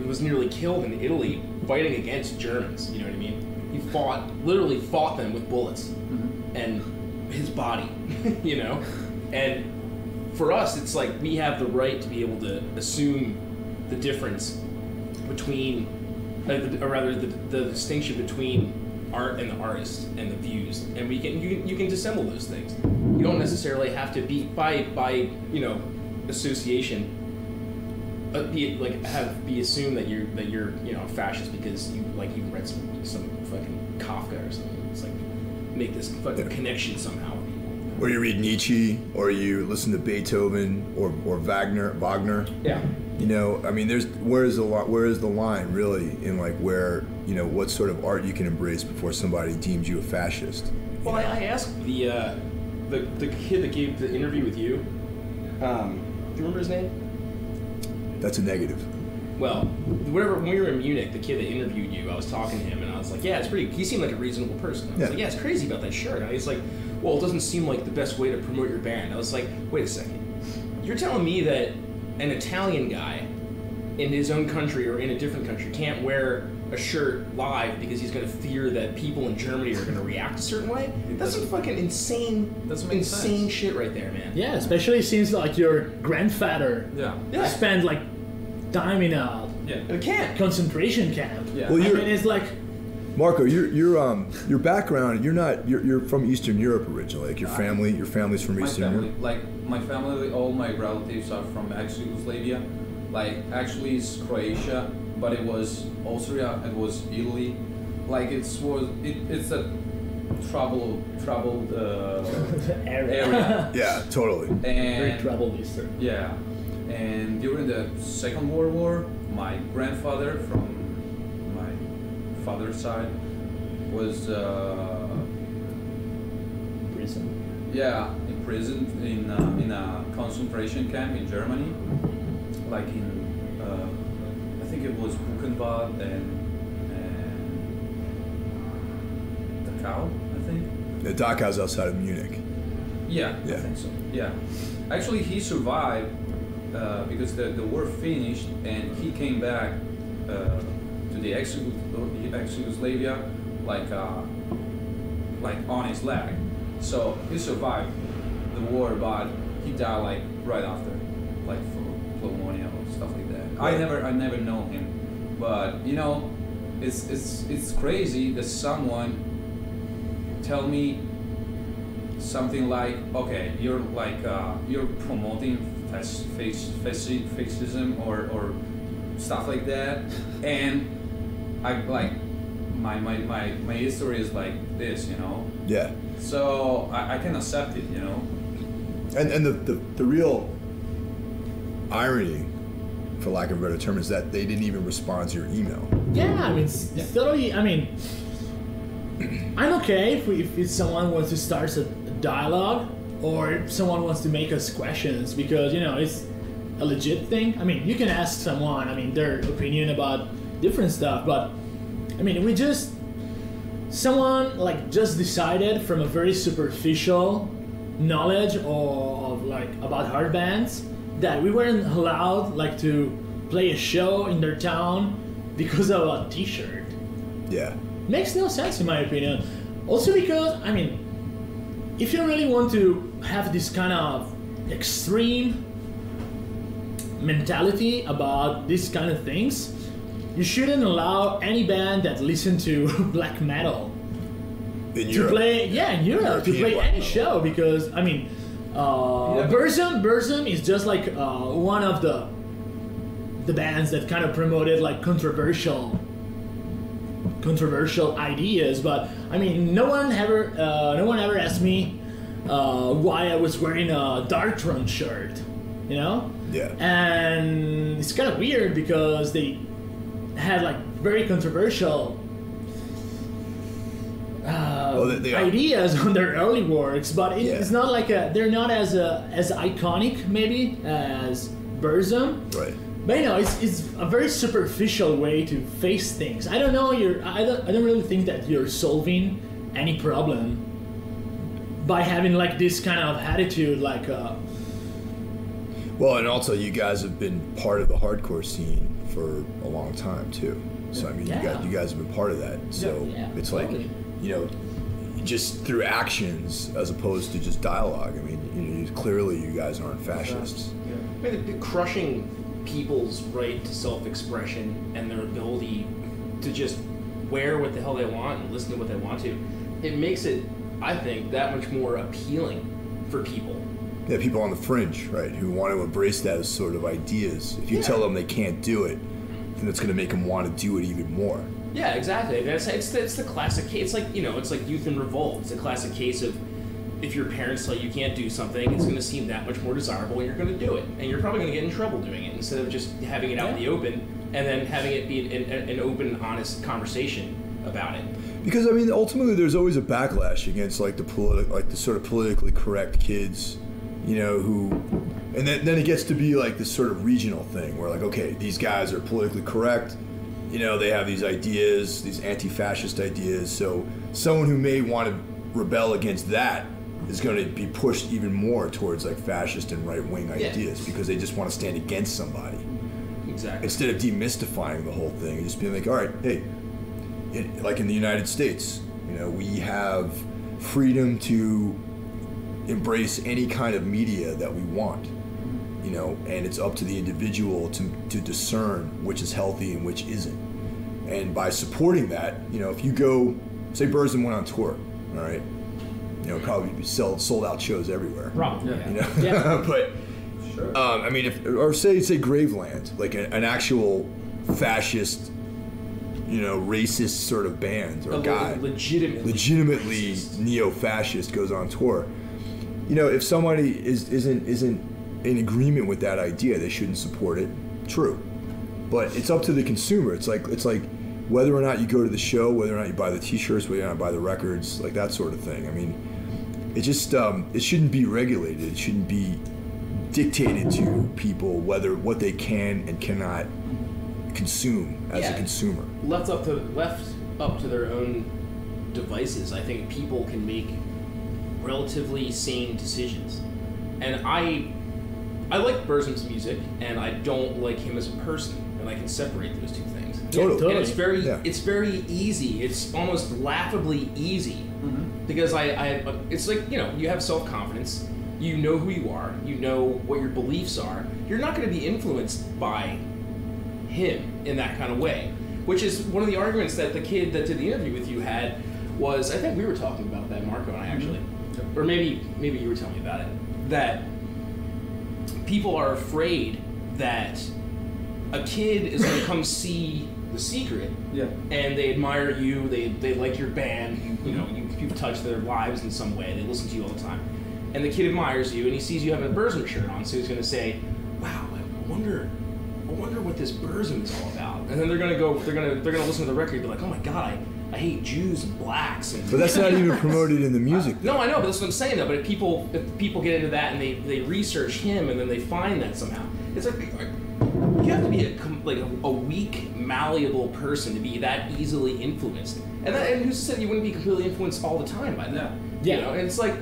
was nearly killed in Italy fighting against Germans, you know what I mean? He literally fought them with bullets and his body, and for us, it's like we have the right to be able to assume the difference between, or rather, the distinction between art and the artist and the views, and you can dissemble those things. You don't necessarily have to be by association. Be assumed that you're a fascist because you read some fucking Kafka or something. It's like make this fucking connection somehow. Or you read Nietzsche, or you listen to Beethoven, or Wagner. Yeah. I mean, where is the line really in like where what sort of art you can embrace before somebody deems you a fascist? Well, I asked the kid that gave the interview with you. Do you remember his name? That's a negative. Well, when we were in Munich, the kid that interviewed you, I was talking to him, and I was like, yeah, it's pretty. He seemed like a reasonable person. I was like, yeah, it's crazy about that shirt. And he's like, well, it doesn't seem like the best way to promote your band. I was like, wait a second. You're telling me that an Italian guy in his own country or in a different country can't wear a shirt live because he's going to fear that people in Germany are going to react a certain way? That's some fucking insane shit right there, man. Yeah, especially since like your grandfather spent like time in a camp, concentration camp. Yeah. Well, it's like, Marco, your background, you're from Eastern Europe originally. Like your family's from Eastern Europe. Like my family, all my relatives are from ex-Yugoslavia. Like actually it's Croatia, but it was Austria, it was Italy. Like it's a troubled area. Yeah, totally. And very troubled history. Yeah, and during the Second World War, my grandfather from my father's side was imprisoned in a concentration camp in Germany, like in I think it was Buchenwald and Dachau, I think. Yeah, Dachau's outside of Munich. Yeah, I think so. Yeah, actually he survived because the war finished and he came back to the ex-Yugoslavia like on his leg. So he survived the war, but he died like right after, like for pneumonia or stuff like that. Right. I never know him, but it's crazy that someone tell me something like, okay, you're promoting fascism or stuff like that, and I like my history is like this, Yeah. So I can accept it, And the real irony, for lack of a better term, is that they didn't even respond to your email. Yeah, I mean, it's totally. I mean, I'm okay if someone wants to start a dialogue or if someone wants to make us questions because it's a legit thing. I mean, you can ask someone, their opinion about different stuff, but I mean, someone like just decided from a very superficial knowledge of like about hard bands that we weren't allowed like to play a show in their town because of a t-shirt. Yeah. Makes no sense in my opinion. Also because, if you really want to have this kind of extreme mentality about these kind of things, you shouldn't allow any band that listen to black metal In to Europe. play. Yeah, in Europe to play any show because Burzum is just like one of the bands that kind of promoted like controversial ideas. But no one ever asked me why I was wearing a Darkthrone shirt, Yeah. and it's kind of weird because they had like very controversial ideas on their early works, but it's not like they're not as iconic maybe as Burzum. Right. But it's a very superficial way to face things. I don't know. I don't really think that you're solving any problem by having like this kind of attitude, like. Well, and also you guys have been part of the hardcore scene for a long time too. So you guys have been part of that. So it's like, just through actions as opposed to just dialogue. I mean, clearly you guys aren't fascists. I mean, the crushing people's right to self-expression and their ability to just wear what the hell they want and listen to what they want to, it makes it, I think, that much more appealing for people. Yeah, people on the fringe, right, who want to embrace that as sort of ideas. If you tell them they can't do it, then it's going to make them want to do it even more. Yeah, exactly. It's the classic case. It's like, it's like youth in revolt. It's a classic case of if your parents tell you can't do something, it's going to seem that much more desirable and you're going to do it. And you're probably going to get in trouble doing it instead of just having it out in the open and then having it be an open, honest conversation about it. Because, I mean, ultimately there's always a backlash against like the sort of politically correct kids, who, and then it gets to be like this sort of regional thing where like, okay, these guys are politically correct, they have these ideas, these anti-fascist ideas, so someone who may want to rebel against that is going to be pushed even more towards like fascist and right-wing ideas because they just want to stand against somebody. Exactly. Instead of demystifying the whole thing and just being like, all right, hey, like in the United States, we have freedom to embrace any kind of media that we want, and it's up to the individual to discern which is healthy and which isn't. And by supporting that, if you go, say Burzum went on tour, all right, probably be sold out shows everywhere. Probably, But Sure. I mean, or say Graveland, like an actual fascist, racist sort of band or guy, legitimately neo-fascist goes on tour. If somebody isn't in agreement with that idea, they shouldn't support it. True, but it's up to the consumer. It's like whether or not you go to the show, whether or not you buy the T-shirts, whether or not you buy the records, like that sort of thing. I mean, it just it shouldn't be regulated. It shouldn't be dictated to people what they can and cannot consume as a consumer. Left up to their own devices, I think people can make relatively sane decisions. And I like Burzum's music, and I don't like him as a person, and I can separate those two things. Totally. And it's very easy. It's almost laughably easy because it's like, you have self-confidence. You know who you are. You know what your beliefs are. You're not going to be influenced by him in that kind of way, which is one of the arguments that the kid that did the interview with you had was, I think we were talking about that, Marco and I actually, or maybe you were telling me about it, that people are afraid that a kid is going to come see The Secret, and they admire you, they like your band, you've touched their lives in some way, they listen to you all the time. And the kid admires you, and he sees you having a Burzum shirt on, so he's going to say, "Wow, I wonder what this Burzum is all about." And then they're going to listen to the record and be like, "Oh my God, I hate Jews and blacks." And But that's not even promoted in the music. No, I know, but that's what I'm saying though. But if people get into that and they research him and then they find that somehow, it's like you have to be a weak, malleable person to be that easily influenced. And who said you wouldn't be completely influenced all the time by that? Yeah. And it's like,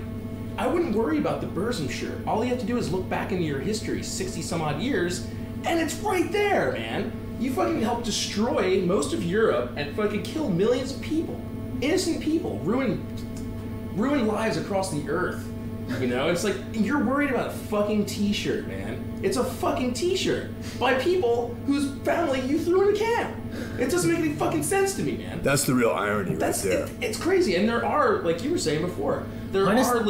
I wouldn't worry about the Burzum shirt. All you have to do is look back into your history, 60 some odd years, and it's right there, man. You fucking helped destroy most of Europe and fucking kill millions of people, innocent people, ruin lives across the earth. It's like you're worried about a fucking T-shirt, man. It's a fucking T-shirt by people whose family you threw in a camp. It doesn't make any fucking sense to me, man. That's the real irony right there. It's crazy, and there are, like you were saying before, are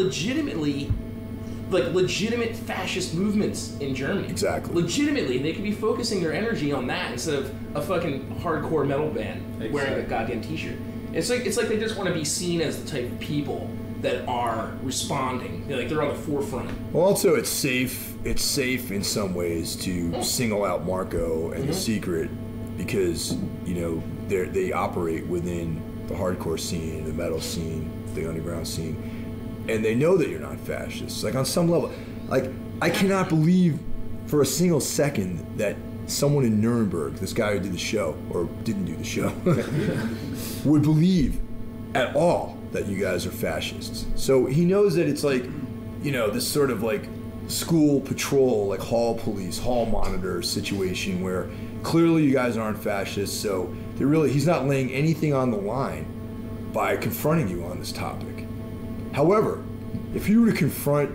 legitimate fascist movements in Germany. Exactly. Legitimately, they could be focusing their energy on that instead of a fucking hardcore metal band wearing a goddamn T-shirt. It's like they just want to be seen as the type of people that are responding. They're on the forefront. Well, also it's safe in some ways to single out Marco and The Secret because they operate within the hardcore scene, the metal scene, the underground scene, and they know that you're not fascist. Like on some level, like I cannot believe for a single second that someone in Nuremberg, this guy who did the show or didn't do the show, would believe at all that you guys are fascists. So he knows that it's like, this sort of like school patrol, like hall police, hall monitor situation where clearly you guys aren't fascists, so he's not laying anything on the line by confronting you on this topic. However, if you were to confront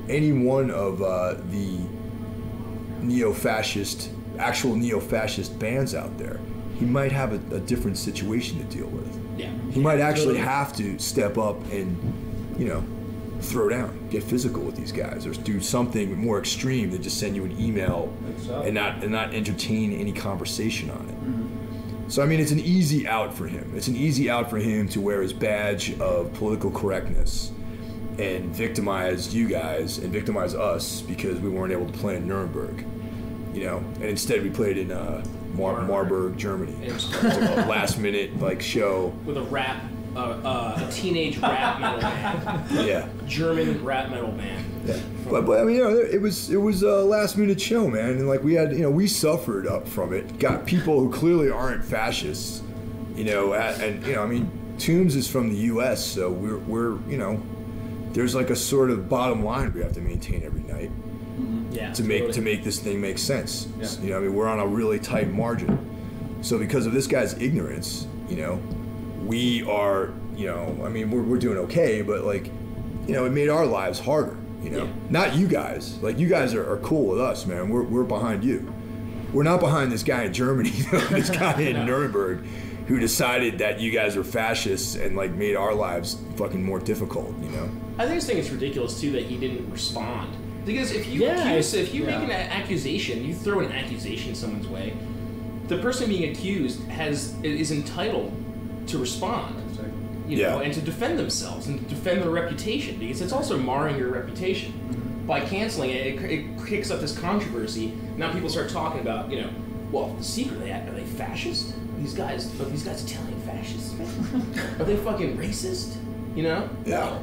any one of the actual neo-fascist bands out there, he might have a different situation to deal with. Yeah. He might actually have to step up and, throw down, get physical with these guys, or do something more extreme than just send you an email and not entertain any conversation on it. Mm-hmm. So I mean, it's an easy out for him. It's an easy out for him to wear his badge of political correctness and victimize you guys and victimize us because we weren't able to play in Nuremberg, and instead we played in Marburg, Germany. It's like a last minute show with a teenage rap metal band. Yeah. German rap metal band. Yeah. But I mean, it was a last minute show, man, and we had, we suffered up from it. Got people who clearly aren't fascists, I mean, Tombs is from the U.S., so we're there's a sort of bottom line we have to maintain every night. Yeah. To make this thing make sense. Yeah. I mean, we're on a really tight margin. So because of this guy's ignorance, we are, I mean, we're doing okay, but it made our lives harder, Yeah. Not you guys. You guys are cool with us, man. We're behind you. We're not behind this guy in Germany, this guy in Nuremberg, who decided that you guys were fascists and made our lives fucking more difficult, I think it's ridiculous too that he didn't respond. Because if you make an accusation, you throw an accusation someone's way, the person being accused is entitled to respond, and to defend themselves and to defend their reputation, because it's also marring your reputation. Mm-hmm. By canceling it kicks up this controversy. Now people start talking about, well, secretly, are they fascist? Are these guys Italian fascists, man? Are they fucking racist? Yeah.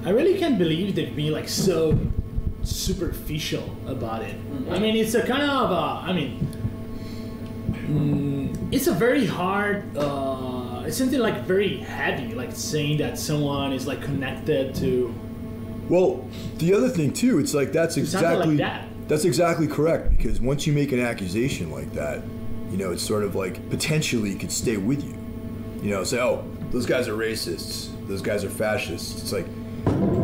I really can't believe they've been so superficial about it. Mm-hmm. I mean, it's a kind of it's a very hard it's something very heavy, saying that someone is connected to. Well, the other thing too, it's that's exactly that's exactly correct, because once you make an accusation like that, it's sort of potentially could stay with you. Say, oh, those guys are racists, those guys are fascists. It's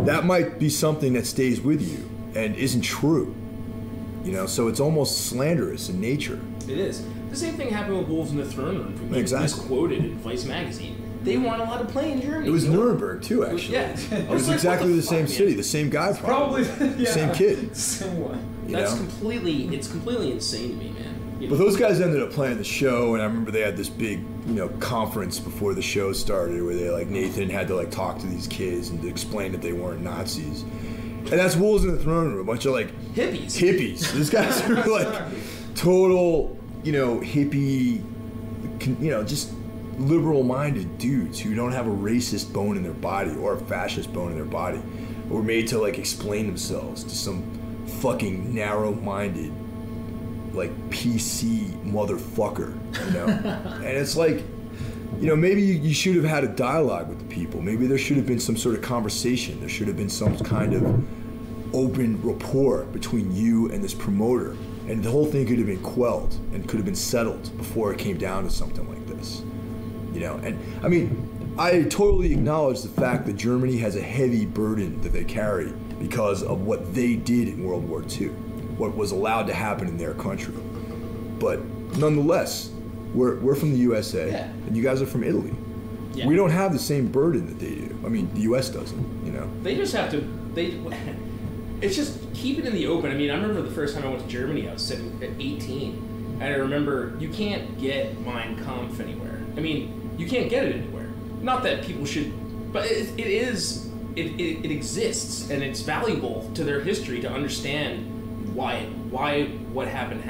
that might be something that stays with you and isn't true. So it's almost slanderous in nature. It is. The same thing happened with Wolves in the Throne Room, from exactly. Quoted in Vice magazine. They weren't allowed to play in Germany. It was Nuremberg too, actually. It was exactly the same city, the same guy, probably. The same kid. Same one. It's completely insane to me, man. But those guys ended up playing the show, and I remember they had this big, conference before the show started where they Nathan had to talk to these kids and to explain that they weren't Nazis. And that's Wolves in the Throne Room, a bunch of hippies. These guys are total, hippie, just liberal-minded dudes who don't have a racist bone in their body or a fascist bone in their body, but were made to explain themselves to some fucking narrow-minded, PC motherfucker, And it's maybe you should have had a dialogue with the people. Maybe there should have been some sort of conversation. There should have been some kind of open rapport between you and this promoter, and the whole thing could have been quelled and could have been settled before it came down to something like this. And I mean, I totally acknowledge the fact that Germany has a heavy burden that they carry because of what they did in World War II, what was allowed to happen in their country. But nonetheless, we're from the USA, and you guys are from Italy. Yeah. We don't have the same burden that they do. I mean, the US doesn't, They just have to, it's just keep it in the open. I mean, I remember the first time I went to Germany, I was sitting at 18, and I remember you can't get Mein Kampf anywhere. I mean, you can't get it anywhere. Not that people should, but it exists, and it's valuable to their history to understand why what happened.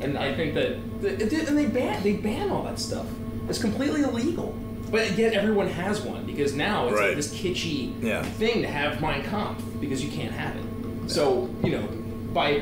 And I think that they ban all that stuff. It's completely illegal. But yet everyone has one, because now it's this kitschy thing to have Mein Kampf, because you can't have it. Yeah. So, by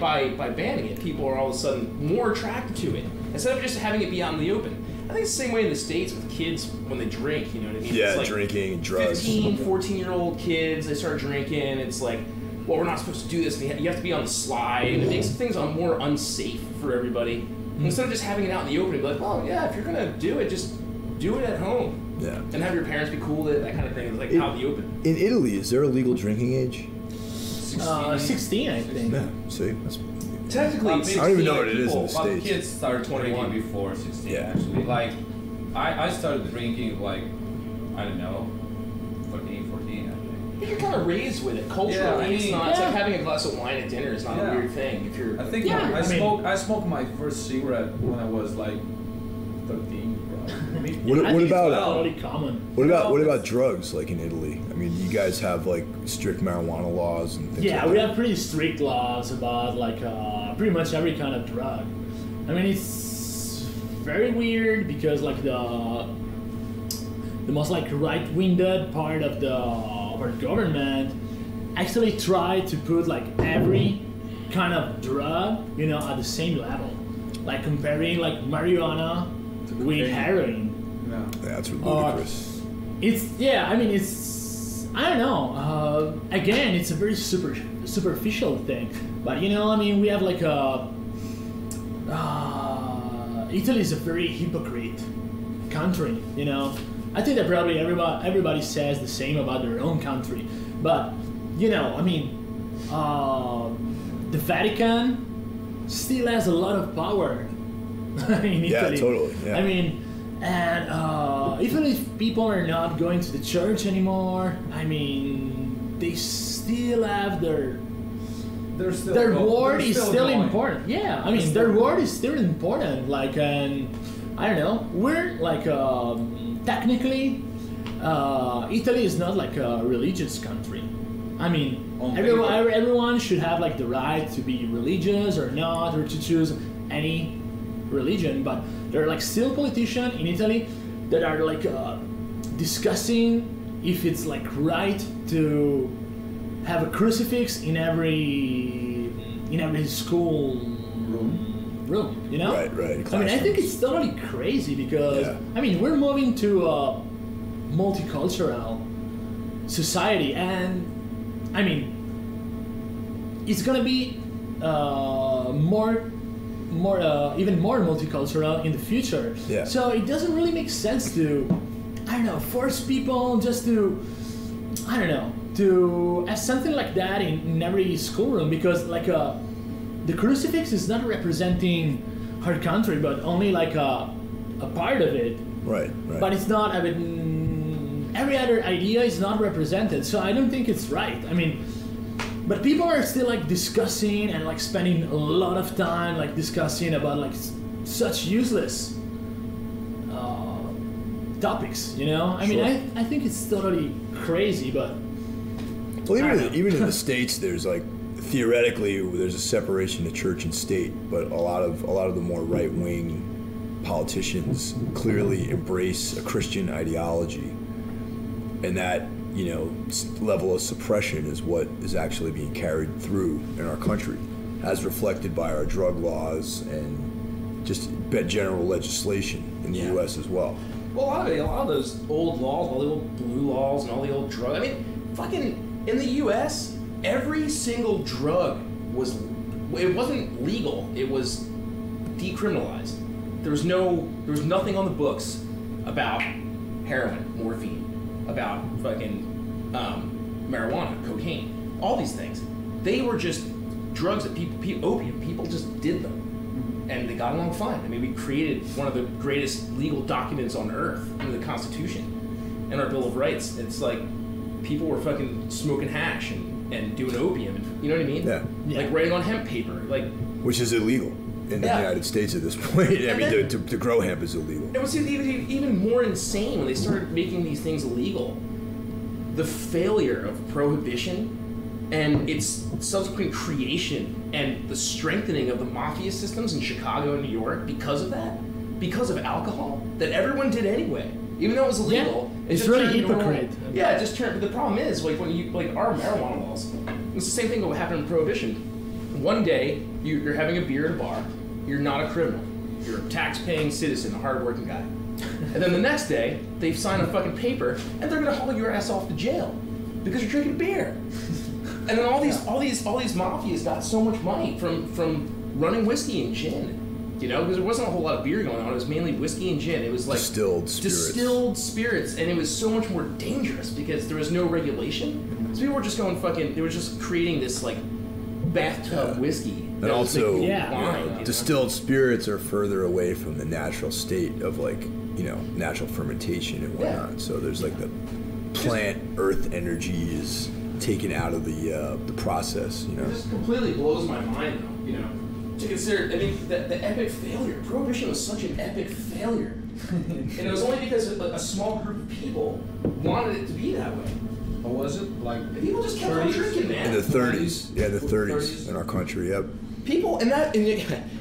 banning it, people are all of a sudden more attracted to it, instead of just having it be out in the open. I think it's the same way in the States with kids when they drink, you know what I mean? Yeah, it's drinking and drugs. 15, 14-year-old kids, they start drinking, it's well, we're not supposed to do this, you have to be on the slide, and it makes things more unsafe for everybody. Mm-hmm. Instead of just having it out in the open, be oh yeah, if you're gonna do it, just do it at home. Yeah. And have your parents be cool with it, that kind of thing. It's like out in the open. In Italy, is there a legal drinking age? 16, I think. Yeah. See, that's, Technically, I don't even know what it is in the People, States. kids start 21. drinking before 16. Yeah. Actually, like I started drinking like I don't know, 13, 14. I think. you're kind of raised with it. Culturally, Yeah, I it's mean, not. It's like yeah. having a glass of wine at dinner is not Yeah. a weird thing. If you're, I think Yeah, I I mean- smoked my first cigarette when I was like 13. Probably. what I think about it's totally common. what about drugs like in Italy? I mean, you guys have like strict marijuana laws and things Yeah, like we that. have pretty strict laws about like pretty much every kind of drug. I mean, it's very weird because like the most like right-winged part of our government actually try to put like every kind of drug, you know, at the same level, like comparing like marijuana with heroin. Yeah. Yeah, that's ludicrous. It's I mean it's I don't know. Again, it's a very superficial thing, but you know, I mean, we have like a Italy is a very hypocrite country. You know, I think that probably everybody says the same about their own country, but you know, I mean, the Vatican still has a lot of power in Italy. Yeah, totally. Yeah. I mean, and even if people are not going to the church anymore, I mean, they still have their word is still important. Yeah, I mean, their word is still important. Like, and I don't know, we're like technically, Italy is not like a religious country. I mean, On everyone should have like the right to be religious or not, or to choose any religion. But there are like still politicians in Italy that are like discussing if it's like right to have a crucifix in every school room, you know? Right. I mean, I think it's totally crazy because I mean, we're moving to a multicultural society, and I mean, it's gonna be even more multicultural in the future. Yeah. So it doesn't really make sense to, I don't know, force people just to, I don't know, to have something like that in every schoolroom, because like the crucifix is not representing our country, but only like a part of it. Right. But it's not. I mean, every other idea is not represented, so I don't think it's right. I mean, but people are still like discussing and like spending a lot of time like discussing about like such useless topics. You know, I Sure. mean, I think it's totally crazy, but. Well, even in the States, there's like theoretically there's a separation of church and state, but a lot of the more right wing politicians clearly embrace a Christian ideology, and that level of suppression is what is actually being carried through in our country, as reflected by our drug laws and just general legislation in the U.S. as well. Well, a lot of those old laws, all the old blue laws and all the old drugs. I mean, fucking in the U.S., every single drug it wasn't legal. It was decriminalized. There was nothing on the books about heroin, morphine, about fucking marijuana, cocaine, all these things. They were just drugs that opium. People just did them, and they got along fine. I mean, we created one of the greatest legal documents on earth in the Constitution and our Bill of Rights. It's like people were fucking smoking hash and doing opium. You know what I mean? Yeah. Like writing on hemp paper, like. Which is illegal in the United States at this point. I mean, to grow hemp is illegal. It was even more insane when they started making these things illegal. The failure of prohibition and its subsequent creation and the strengthening of the mafia systems in Chicago and New York because of that, because of alcohol, that everyone did anyway. Even though it was illegal, it's really hypocrite. Yeah, it just turned. But the problem is, like when you our marijuana laws, it's the same thing that would happen in Prohibition. One day you're having a beer at a bar, you're not a criminal, you're a tax-paying citizen, a hard-working guy, and then the next day they sign a fucking paper and they're gonna haul your ass off to jail because you're drinking beer. And then all these mafias got so much money from running whiskey and gin. You know, because there wasn't a whole lot of beer going on. It was mainly whiskey and gin. It was like Distilled spirits, and it was so much more dangerous because there was no regulation. So people were just going fucking. They were just creating this like bathtub whiskey. And also, wine, distilled spirits are further away from the natural state of like, you know, natural fermentation and whatnot. So there's like the plant earth energy is taken out of the process, you know. It just completely blows my mind, though, you know, to consider. I mean, the epic failure. Prohibition was such an epic failure, and it was only because a small group of people wanted it to be that way. Or was it like people just kept on drinking, man? In the 30s, yeah, the 30s in our country, yep. People, and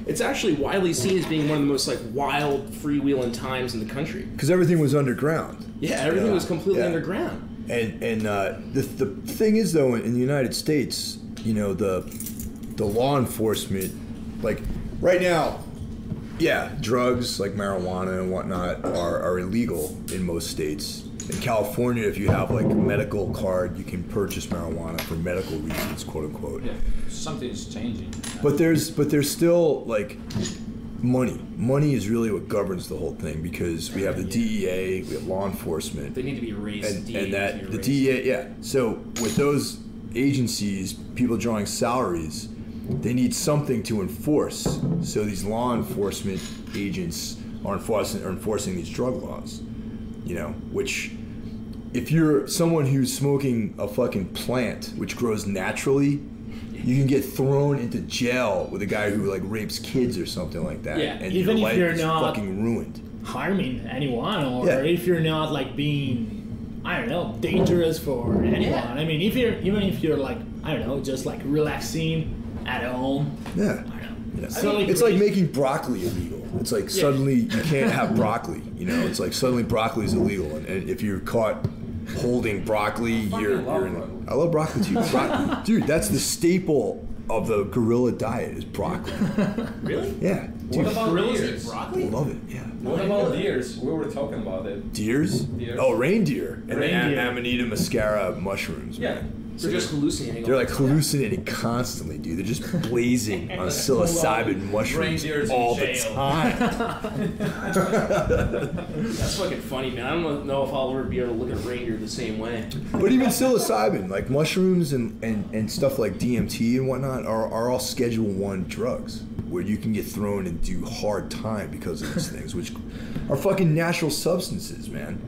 it's actually widely seen as being one of the most like wild, freewheeling times in the country. Because everything was underground. Yeah, everything was completely underground. And the thing is, though, in the United States, you know, the law enforcement, like right now, yeah, drugs like marijuana and whatnot are illegal in most states. In California, if you have like a medical card, you can purchase marijuana for medical reasons, quote unquote. Yeah, something's changing. But there's still like money. Money is really what governs the whole thing because we have the DEA, we have law enforcement. They need to be erased. And that the DEA, yeah. So with those agencies, people drawing salaries, they need something to enforce. So these law enforcement agents are enforcing these drug laws. You know, which if you're someone who's smoking a fucking plant which grows naturally, you can get thrown into jail with a guy who like rapes kids or something like that. Yeah, and even your if life you're is not fucking ruined. Harming anyone, or if you're not like being, I don't know, dangerous for anyone. Yeah. I mean, even if you're like, I don't know, just like relaxing at home. Yeah. I don't know. Yeah. So It's like making broccoli illegal. It's like suddenly you can't have broccoli. You know, it's like suddenly broccoli is illegal, and if you're caught holding broccoli, you're in. I love broccoli too. Dude, that's the staple of the gorilla diet is broccoli. Really? Yeah. Dude, What about Gorillas deers? eat broccoli? I love it. Yeah. What about deers? We were talking about it. Deers? Deer. Oh, reindeer. And Reindeer. the Amanita muscara mushrooms. Yeah. Man. They're just hallucinating. They're like hallucinating constantly, dude. They're just blazing on psilocybin mushrooms Reindeers in all the jail. time. That's fucking funny, man. I don't know if I'll ever be able to look at a reindeer the same way. But even psilocybin, like mushrooms and stuff like DMT and whatnot, are all Schedule I drugs where you can get thrown and do hard time because of these things, which are fucking natural substances, man.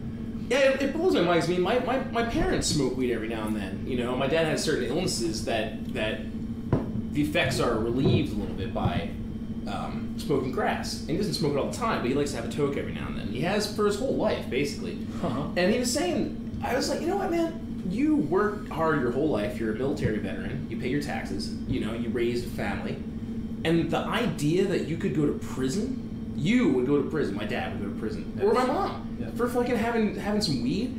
Yeah, it blows my mind. I mean, my parents smoke weed every now and then. You know, my dad has certain illnesses that the effects are relieved a little bit by smoking grass. And he doesn't smoke it all the time, but he likes to have a toke every now and then. He has for his whole life, basically. Uh-huh. And he was saying, I was like, you know what, man? You worked hard your whole life. You're a military veteran. You pay your taxes. You know, you raised a family. And the idea that you could go to prison, you would go to prison. My dad would go to prison, or my mom, for fucking having some weed,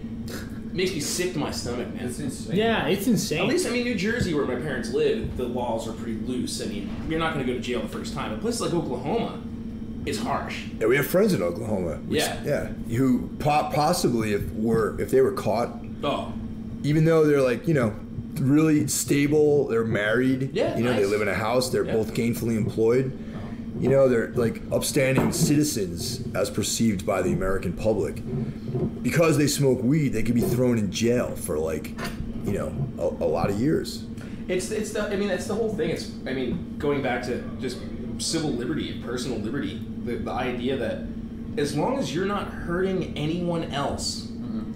makes me sick to my stomach, man. It's insane. Yeah, it's insane. At least, I mean, New Jersey, where my parents live, the laws are pretty loose. I mean, you're not going to go to jail the first time. A place like Oklahoma, it's harsh. Yeah, we have friends in Oklahoma. Who possibly if they were caught, even though they're like, you know, really stable, they're married, Yeah, you know, they nice. live in a house, they're both gainfully employed. You know, they're like upstanding citizens as perceived by the American public. Because they smoke weed, they could be thrown in jail for like, you know, a lot of years. It's the whole thing. It's, I mean, going back to just civil liberty and personal liberty, the idea that as long as you're not hurting anyone else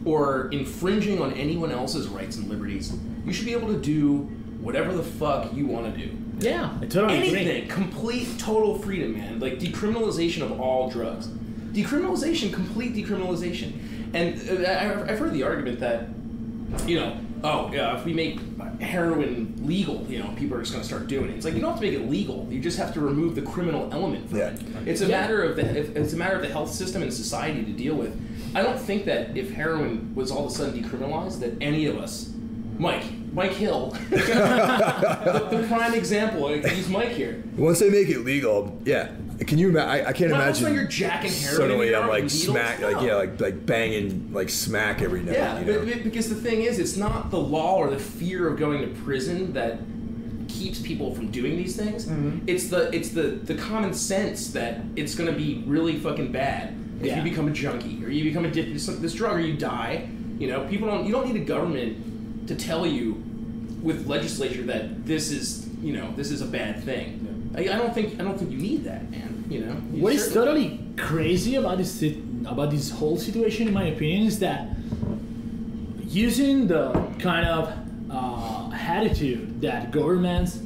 or infringing on anyone else's rights and liberties, you should be able to do whatever the fuck you want to do. Yeah, I totally Anything. agree. Complete, total freedom, man. Like decriminalization of all drugs. Complete decriminalization. And I've heard the argument that, you know, if we make heroin legal, you know, people are just going to start doing it. It's like, you don't have to make it legal. You just have to remove the criminal element from it. It's a matter of the health system and society to deal with. I don't think that if heroin was all of a sudden decriminalized, that any of us, Mike Hill, the prime example. I use Mike here. Once they make it legal, yeah. Can you imagine? I can't imagine. When you're jacking heroin. Suddenly, in your I'm arm like with needles? smack, No. like banging like smack every night. Yeah, you know? because the thing is, it's not the law or the fear of going to prison that keeps people from doing these things. It's the common sense that it's going to be really fucking bad if you become a junkie or you become addicted to this drug or you die. You know, you don't need a government to tell you with legislature that this is a bad thing. I don't think you need that, man. You know. What is totally crazy about this whole situation, in my opinion, is that using the kind of attitude that governments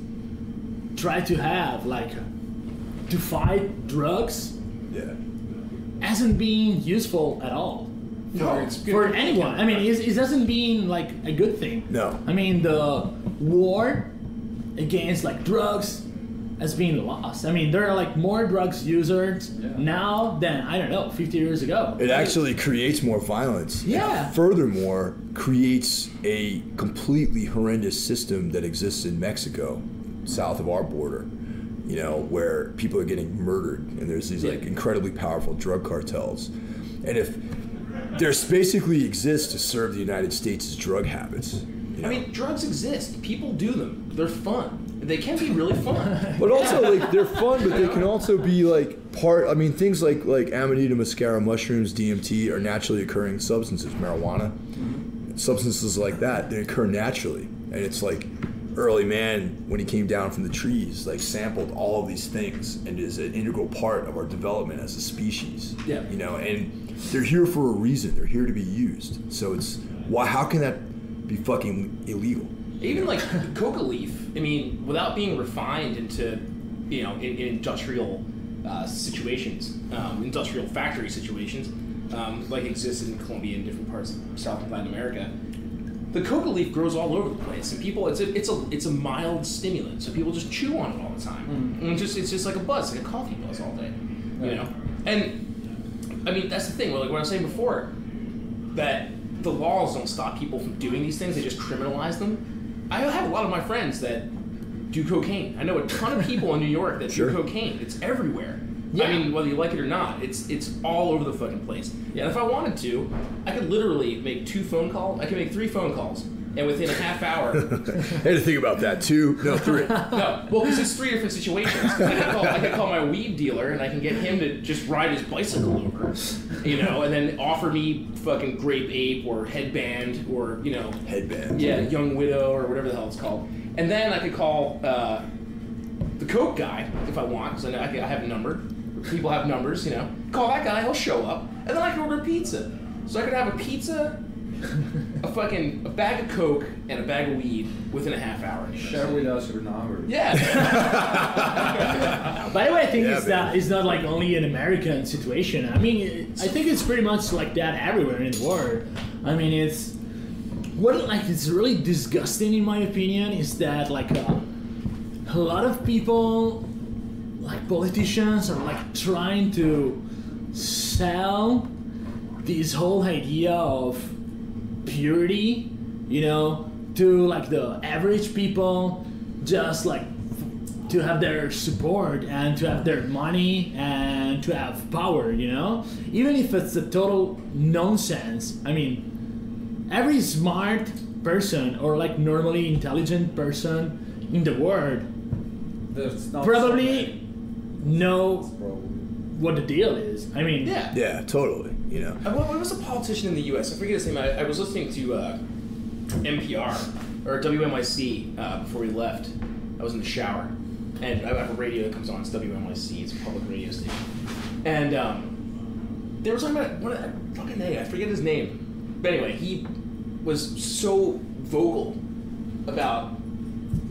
try to have, like to fight drugs, hasn't been useful at all. For anyone. I mean, it doesn't mean like a good thing. No. I mean, the war against like drugs has been lost. I mean, there are like more drugs users now than, I don't know, 50 years ago. It actually creates more violence. Yeah. It furthermore, creates a completely horrendous system that exists in Mexico, south of our border. You know, where people are getting murdered, and there's these like incredibly powerful drug cartels, and if they're basically exist to serve the United States' drug habits. You know? I mean, drugs exist. People do them. They're fun. They can be really fun. But also, like, they're fun, but they can also be like things like Amanita muscaria mushrooms, DMT, are naturally occurring substances. Marijuana, substances like that, they occur naturally, and it's like. Early man, when he came down from the trees, like sampled all of these things and is an integral part of our development as a species. Yeah. You know, and they're here for a reason. They're here to be used. So it's how can that be fucking illegal? Even like coca leaf, I mean, without being refined into, you know, in industrial situations, industrial factory situations, like exists in Colombia and different parts of South and Latin America. The coca leaf grows all over the place, and people, it's a mild stimulant, so people just chew on it all the time. And it's just like a buzz, like a coffee buzz all day, you know. And I mean, that's the thing. Like what I was saying before, that the laws don't stop people from doing these things; they just criminalize them. I have a lot of my friends that do cocaine. I know a ton of people in New York that do cocaine. It's everywhere. Yeah. I mean, whether you like it or not, it's all over the fucking place. Yeah. And if I wanted to, I could literally make 2 phone calls. I could make 3 phone calls, and within a half hour. I had to think about that. 2, no, 3. No, well, because it's 3 different situations. I could call my weed dealer, and I can get him to just ride his bicycle over, you know, and then offer me fucking grape ape or headband or, you know. Headband. Yeah, young widow or whatever the hell it's called. And then I could call the coke guy if I want, because I have a number. People have numbers, you know. Call that guy, he'll show up, and then I can order pizza. So I could have a pizza, a bag of coke, and a bag of weed within a half hour. Share with us your number. Yeah. By the way, I think it's not like only an American situation. I mean, I think it's pretty much like that everywhere in the world. I mean, it's really disgusting in my opinion is that like a lot of people. Like politicians are like trying to sell this whole idea of purity, you know, to like the average people, just like to have their support and to have their money and to have power, you know, even if it's a total nonsense. I mean, every smart person or like normally intelligent person in the world probably know what the deal is. I mean, yeah, totally. You know, what was a politician in the U.S.? I forget his name. I was listening to NPR or WNYC before we left. I was in the shower, and I have a radio that comes on. It's WNYC. It's a public radio station, and they were talking about I forget his name, but anyway, he was so vocal about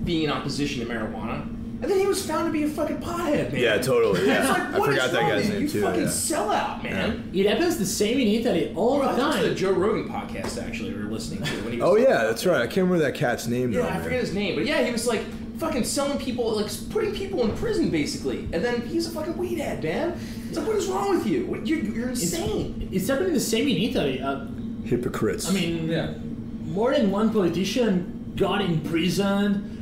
being in opposition to marijuana. And then he was found to be a fucking pothead, man. Yeah, totally. Yeah. It's like, what I forgot is that wrong guy's with you? name You too. fucking sellout, man. it happens the same in Italy all the I listened to the time. Joe Rogan podcast actually we were listening to when he was That's right. I can't remember that cat's name though. I forget his name, but yeah, he was like fucking selling people, like putting people in prison basically, and then he's a fucking weed head, man. It's like, what is wrong with you? You're insane. It's happening the same in Italy. Hypocrites. I mean, more than one politician got imprisoned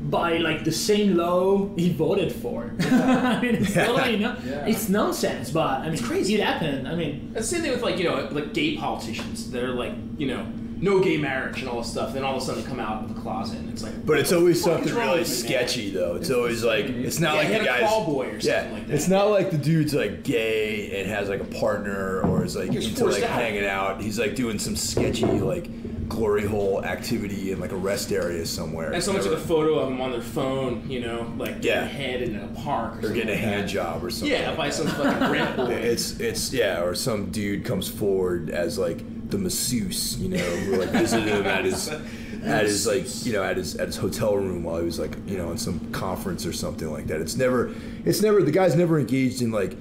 by like the same law he voted for. I mean, it's totally it's nonsense, but I mean, it's crazy. It happened. I mean, That's the same thing with like, you know, like gay politicians that are like, you know, no gay marriage and all this stuff. Then all of a sudden they come out of the closet and it's like. But it's always what the something fuck is wrong really with you, man? sketchy, though. It's always like, it's not like he the had guy's. a call boy or something like that. It's not like the dude's like gay and has like a partner or is like He's into forced like out. hanging out. He's like doing some sketchy like glory hole activity in like a rest area somewhere. And someone took a photo of him on their phone, you know, like getting a head in a park or getting a like hand that. job or something. Yeah, like by that. some fucking rent boy. It's or some dude comes forward as like the masseuse, you know, who like visited him at his like, you know, at his hotel room while he was like, you know, in some conference or something like that. It's never the guy's never engaged in like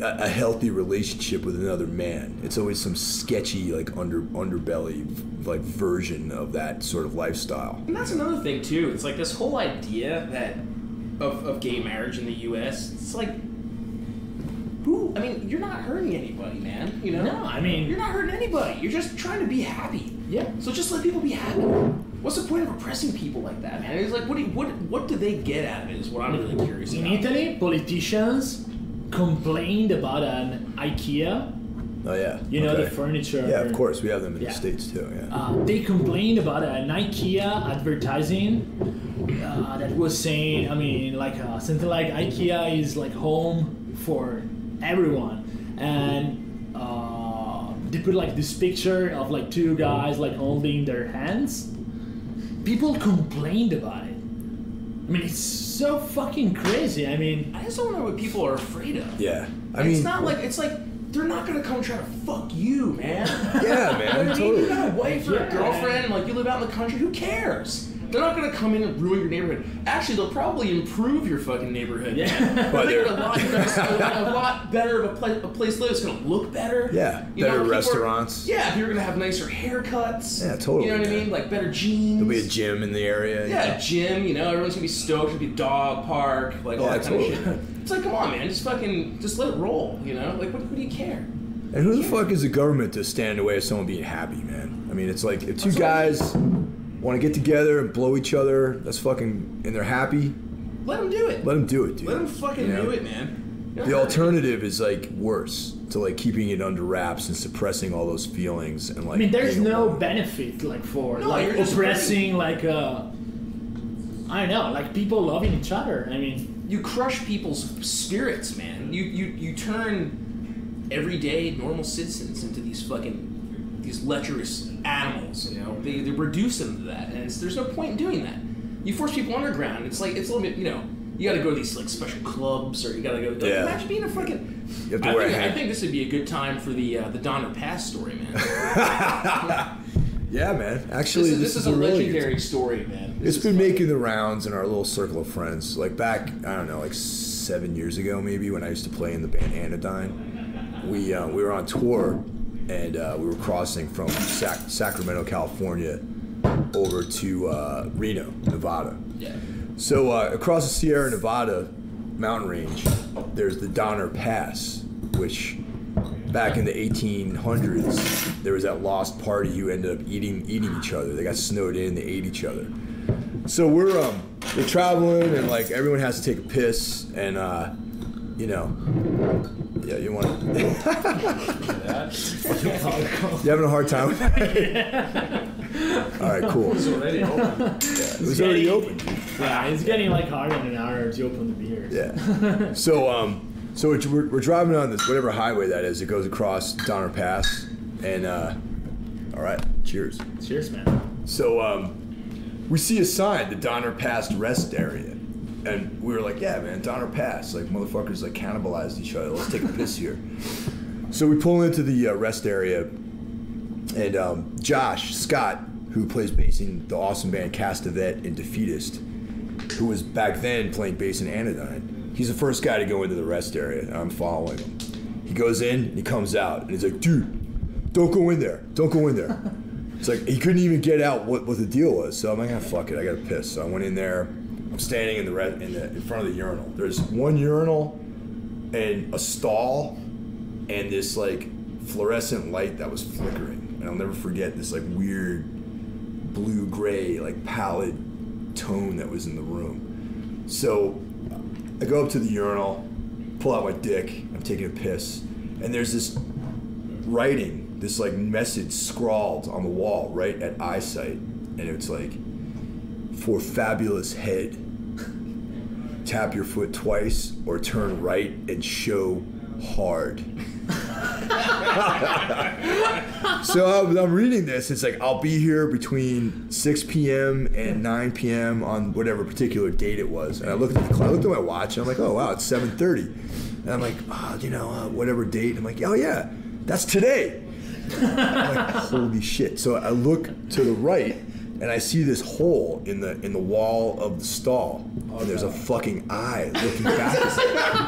a healthy relationship with another man. It's always some sketchy like underbelly like version of that sort of lifestyle. And that's another thing too. It's like this whole idea that of gay marriage in the U.S. It's like, I mean, you're not hurting anybody, man. You know? No, I mean, you're not hurting anybody. You're just trying to be happy. Yeah. So just let people be happy. What's the point of oppressing people like that, man? It's like, what do they get out of it? Is what I'm really curious in about. Italy, politicians complained about an IKEA. Oh yeah. You know, Okay. the furniture. Yeah, of course. We have them in Yeah. the States too, yeah. They complained about an IKEA advertising that was saying, I mean, like something like IKEA is like home for everyone, and they put like this picture of like two guys like holding their hands. People complained about it. I mean, it's so fucking crazy. I mean, I just don't know what people are afraid of. Yeah. It's like they're not gonna come try to fuck you, man. Yeah, man, You know what I mean? totally. You got a wife or Yeah. a girlfriend, and like you live out in the country. Who cares? They're not gonna come in and ruin your neighborhood. Actually, they'll probably improve your fucking neighborhood. Yeah. Man. But Make it they're- a lot better of a place to live. It's gonna look better. Yeah, You know, better people are- restaurants. Yeah, you're gonna have nicer haircuts. Yeah, totally, You know what I man. mean? Like better jeans. There'll be a gym in the area. Yeah, a gym, you know, everyone's gonna be stoked. There'll be a dog park, like all Yeah, that kind of totally. shit. It's like, come on, man, just let it roll, you know? Like, what do you care? And who the fuck is the government to stand in the way of someone being happy, man? I mean, it's like if two guys want to get together and blow each other, that's fucking, and they're happy, Let them do it. let them do it, dude. Let them fucking You know? do it, man. You The know? alternative is like worse, to like keeping it under wraps and suppressing all those feelings and like. I mean, there's being no alone. benefit like for No, like you're just oppressing like I don't know, like people loving each other. I mean, You crush people's spirits, man. You turn everyday normal citizens into these lecherous animals. You know, they reduce them to that, and there's no point in doing that. You force people underground. It's like it's a little bit, you know. You got to go to these like special clubs, or you got to go. Like, Yeah. Imagine being a fucking. You have to wear a I hat. think this would be a good time for the Donner Pass story, man. Yeah, man. Actually, this is a really good legendary story, man. This It's is been fucking- making the rounds in our little circle of friends. Like back, I don't know, like 7 years ago maybe, when I used to play in the band Anodyne. We were on tour, and we were crossing from Sacramento, California, over to Reno, Nevada. Yeah. So across the Sierra Nevada mountain range, there's the Donner Pass, which back in the 1800s, there was that lost party who ended up eating each other. They got snowed in, they ate each other. So we're traveling, and like everyone has to take a piss, and you know, yeah, you want to. You having a hard time with that? All right, cool. It's already open. It was already open, dude. yeah, it's getting like harder in an hour to open the beers. Yeah. So we're driving on this whatever highway that is. It goes across Donner Pass, and all right, cheers. Cheers, man. So we see a sign, the Donner Pass rest area, and we were like, yeah, man, Donner Pass, like motherfuckers like cannibalized each other. Let's take a piss here. So we pull into the rest area, and Josh Scott, who plays bass in the awesome band Castavet and Defeatist, who was back then playing bass in Anodyne, he's the first guy to go into the rest area, and I'm following him. He goes in, and he comes out, and he's like, dude, don't go in there. Don't go in there. It's like, he couldn't even get out what the deal was. So I'm like, fuck it, I gotta piss. So I went in there. I'm standing in front of the urinal. There's one urinal and a stall and this like fluorescent light that was flickering. And I'll never forget this like weird blue-gray, like pallid tone that was in the room. So I go up to the urinal, pull out my dick, I'm taking a piss, and there's this writing this like message scrawled on the wall right at eyesight, and it's like, for fabulous head, tap your foot twice or turn right and show hard. So I'm reading this. It's like, I'll be here between 6 p.m. and 9 p.m. on whatever particular date it was. And I looked at my watch, and I'm like, oh wow, it's 7:30. And I'm like, whatever date. I'm like, oh yeah, that's today. I'm like, holy shit. So I look to the right, and I see this hole in the wall of the stall, and there's a fucking eye looking back at me.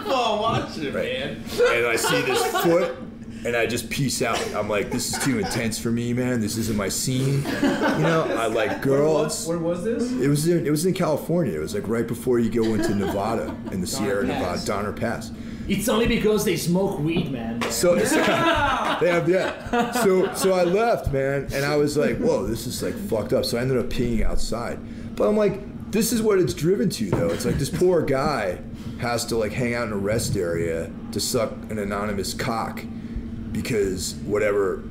Oh, watch it, man. And I see this foot, and I just peace out. I'm like, this is too intense for me, man. This isn't my scene. You know, I like girls. Where was this? It was in California. It was like right before you go into Nevada, in the Sierra Nevada, Donner Pass. It's only because they smoke weed, man. So they have So I left, man, and I was like, whoa, this is like fucked up. So I ended up peeing outside. But I'm like, this is what it's driven to, though. It's like this poor guy has to like hang out in a rest area to suck an anonymous cock because whatever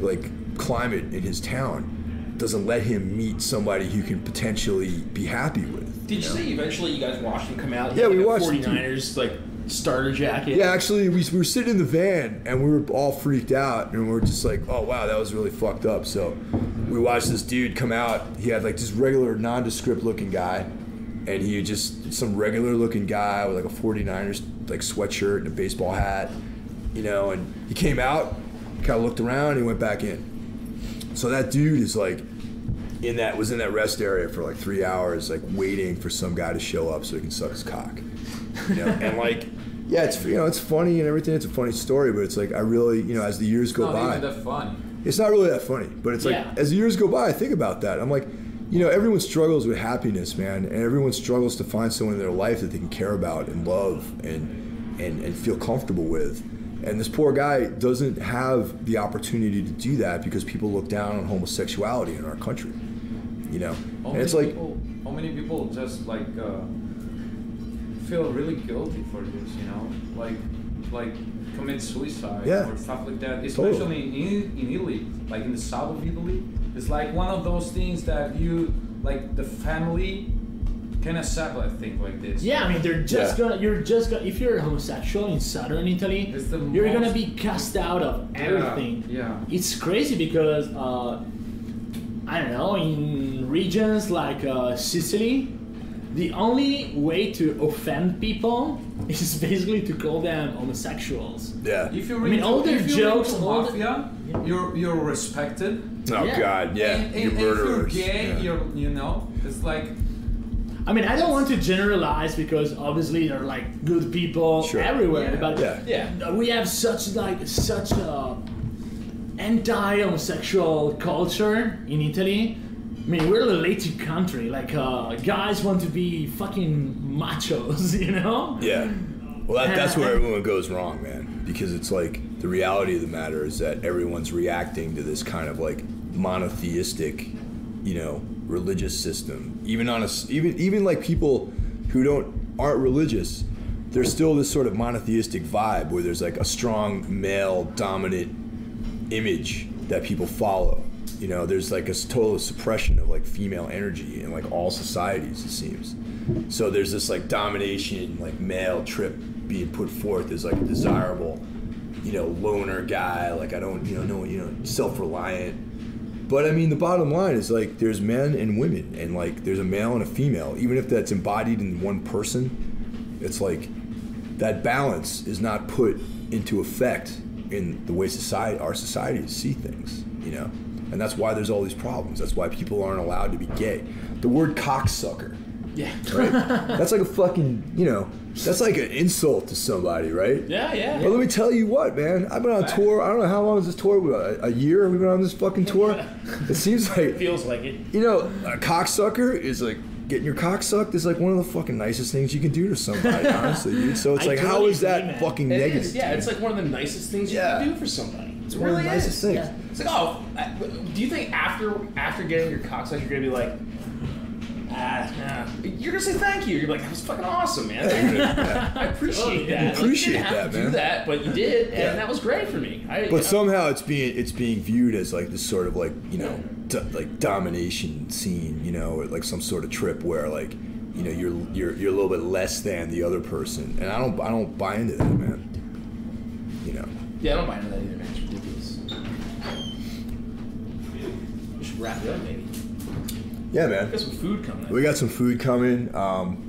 like climate in his town doesn't let him meet somebody he can potentially be happy with. Did you say eventually you guys watched him come out? Yeah, we watched 49ers like starter jacket. Yeah, actually, we were sitting in the van and we were all freaked out, and we were just like, oh wow, that was really fucked up. So we watched this dude come out. He had like this regular nondescript looking guy, and he just some regular looking guy with like a 49ers like sweatshirt and a baseball hat, you know, and he came out, kind of looked around, and he went back in. So that dude is like was in that rest area for like 3 hours, like waiting for some guy to show up so he can suck his cock. You know, and like, yeah, it's it's funny and everything. It's a funny story, but it's like I really, as the years go by, it's not even that funny. It's not really that funny, but it's like as the years go by, I think about that. I'm like, everyone struggles with happiness, man, and everyone struggles to find someone in their life that they can care about and love and feel comfortable with. And this poor guy doesn't have the opportunity to do that because people look down on homosexuality in our country. And it's like, how many people just like feel really guilty for this, like commit suicide or stuff like that, especially in Italy, like in the south of Italy. It's like one of those things that you, like the family can accept, I think, like this. Yeah, I mean, if you're homosexual in southern Italy, you're gonna be cast out of everything. Yeah. It's crazy because, I don't know, in regions like Sicily, the only way to offend people is basically to call them homosexuals. Yeah. If you read all their jokes, mafia, you're respected. Oh God, yeah. And you're murderers. If you're gay, it's like. I mean, I don't want to generalize because obviously there are like good people everywhere, but we have such anti-homosexual culture in Italy. I mean, we're a related country. Like, guys want to be fucking machos, Yeah. Well, that's where everyone goes wrong, man. Because it's like the reality of the matter is that everyone's reacting to this kind of like monotheistic, religious system. Even like people who aren't religious, there's still this sort of monotheistic vibe where there's like a strong male dominant image that people follow. There's like a total suppression of like female energy in like all societies, it seems. So there's this like domination, like male trip being put forth as like a desirable, loner guy. Like I don't, self-reliant. But I mean, the bottom line is like there's men and women, and like there's a male and a female. Even if that's embodied in one person, it's like that balance is not put into effect in the way our societies see things, And that's why there's all these problems. That's why people aren't allowed to be gay. The word cocksucker. Yeah. Right? That's like a fucking, that's like an insult to somebody, right? Yeah. But let me tell you what, man. I've been on tour. I don't know how long is this tour? A year we've been on this fucking tour? It seems like... Feels like it. A cocksucker is like... Getting your cock sucked is like one of the fucking nicest things you can do to somebody, honestly, dude. So it's like, how is that fucking negative? It's like one of the nicest things you can do for somebody. It's one of the nicest things. Yeah. It's like, do you think after getting your cock sucked, you're gonna be like, You're gonna say thank you. You're like, that was fucking awesome, man. I appreciate that. Appreciate you didn't have that, to man. do that, but you did, and that was great for me. But somehow it's being viewed as like this sort of like, you know, like domination scene, you know, or like some sort of trip where like, you know, you're a little bit less than the other person, and I don't buy into that, man. You know. Yeah, I don't buy into that either, man. It's ridiculous. We should wrap it up, maybe. Yeah, man. We got some food coming up. We got some food coming.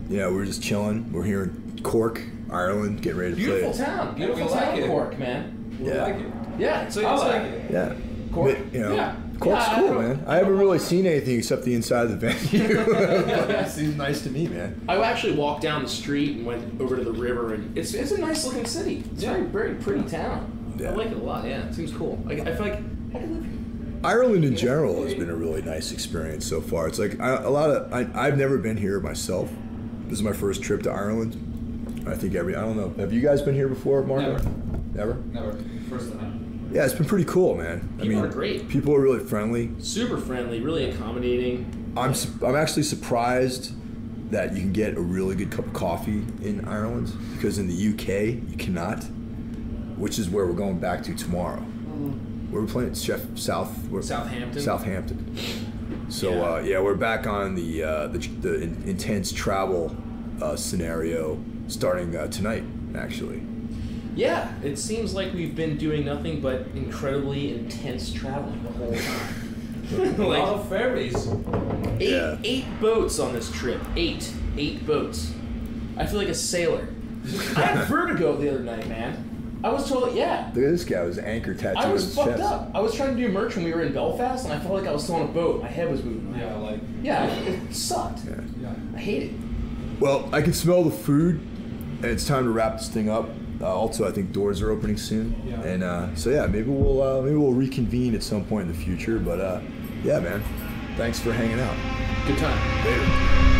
Yeah, we're just chilling. We're here in Cork, Ireland, getting ready to Beautiful play. town. Beautiful we like town, it. Cork, man. We Yeah. like it. Yeah, it's I like it. Yeah. Cork? But, you know, Yeah. Cork's Yeah, cool, man. I haven't really seen anything except the inside of the venue. But it seems nice to me, man. I actually walked down the street and went over to the river, and it's a nice looking city. It's a very pretty town. Yeah. I like it a lot. Yeah, it seems cool. I feel like I could live here. Ireland in general has been a really nice experience so far. It's like I've never been here myself. This is my first trip to Ireland. I think I don't know. Have you guys been here before, Marco? Never? Never. First time. Yeah, it's been pretty cool, man. People are great. People are really friendly. Super friendly, really accommodating. I'm actually surprised that you can get a really good cup of coffee in Ireland, because in the UK you cannot, which is where we're going back to tomorrow. Where we're playing Southampton. Southampton. So yeah, we're back on the intense travel scenario starting tonight, actually. Yeah, it seems like we've been doing nothing but incredibly intense traveling the whole time. A lot of ferries. Eight boats on this trip. Eight boats. I feel like a sailor. I had vertigo the other night, man. I was totally, yeah. Look at this guy with his anchor tattoo I on was his fucked chest. up. I was trying to do merch when we were in Belfast, and I felt like I was still on a boat. My head was moving. Yeah, like. Yeah, it sucked. Yeah. Yeah. I hate it. Well, I can smell the food, and it's time to wrap this thing up. Also, I think doors are opening soon, Yeah. and so yeah, maybe we'll reconvene at some point in the future. But yeah, man, thanks for hanging out. Good time. Later.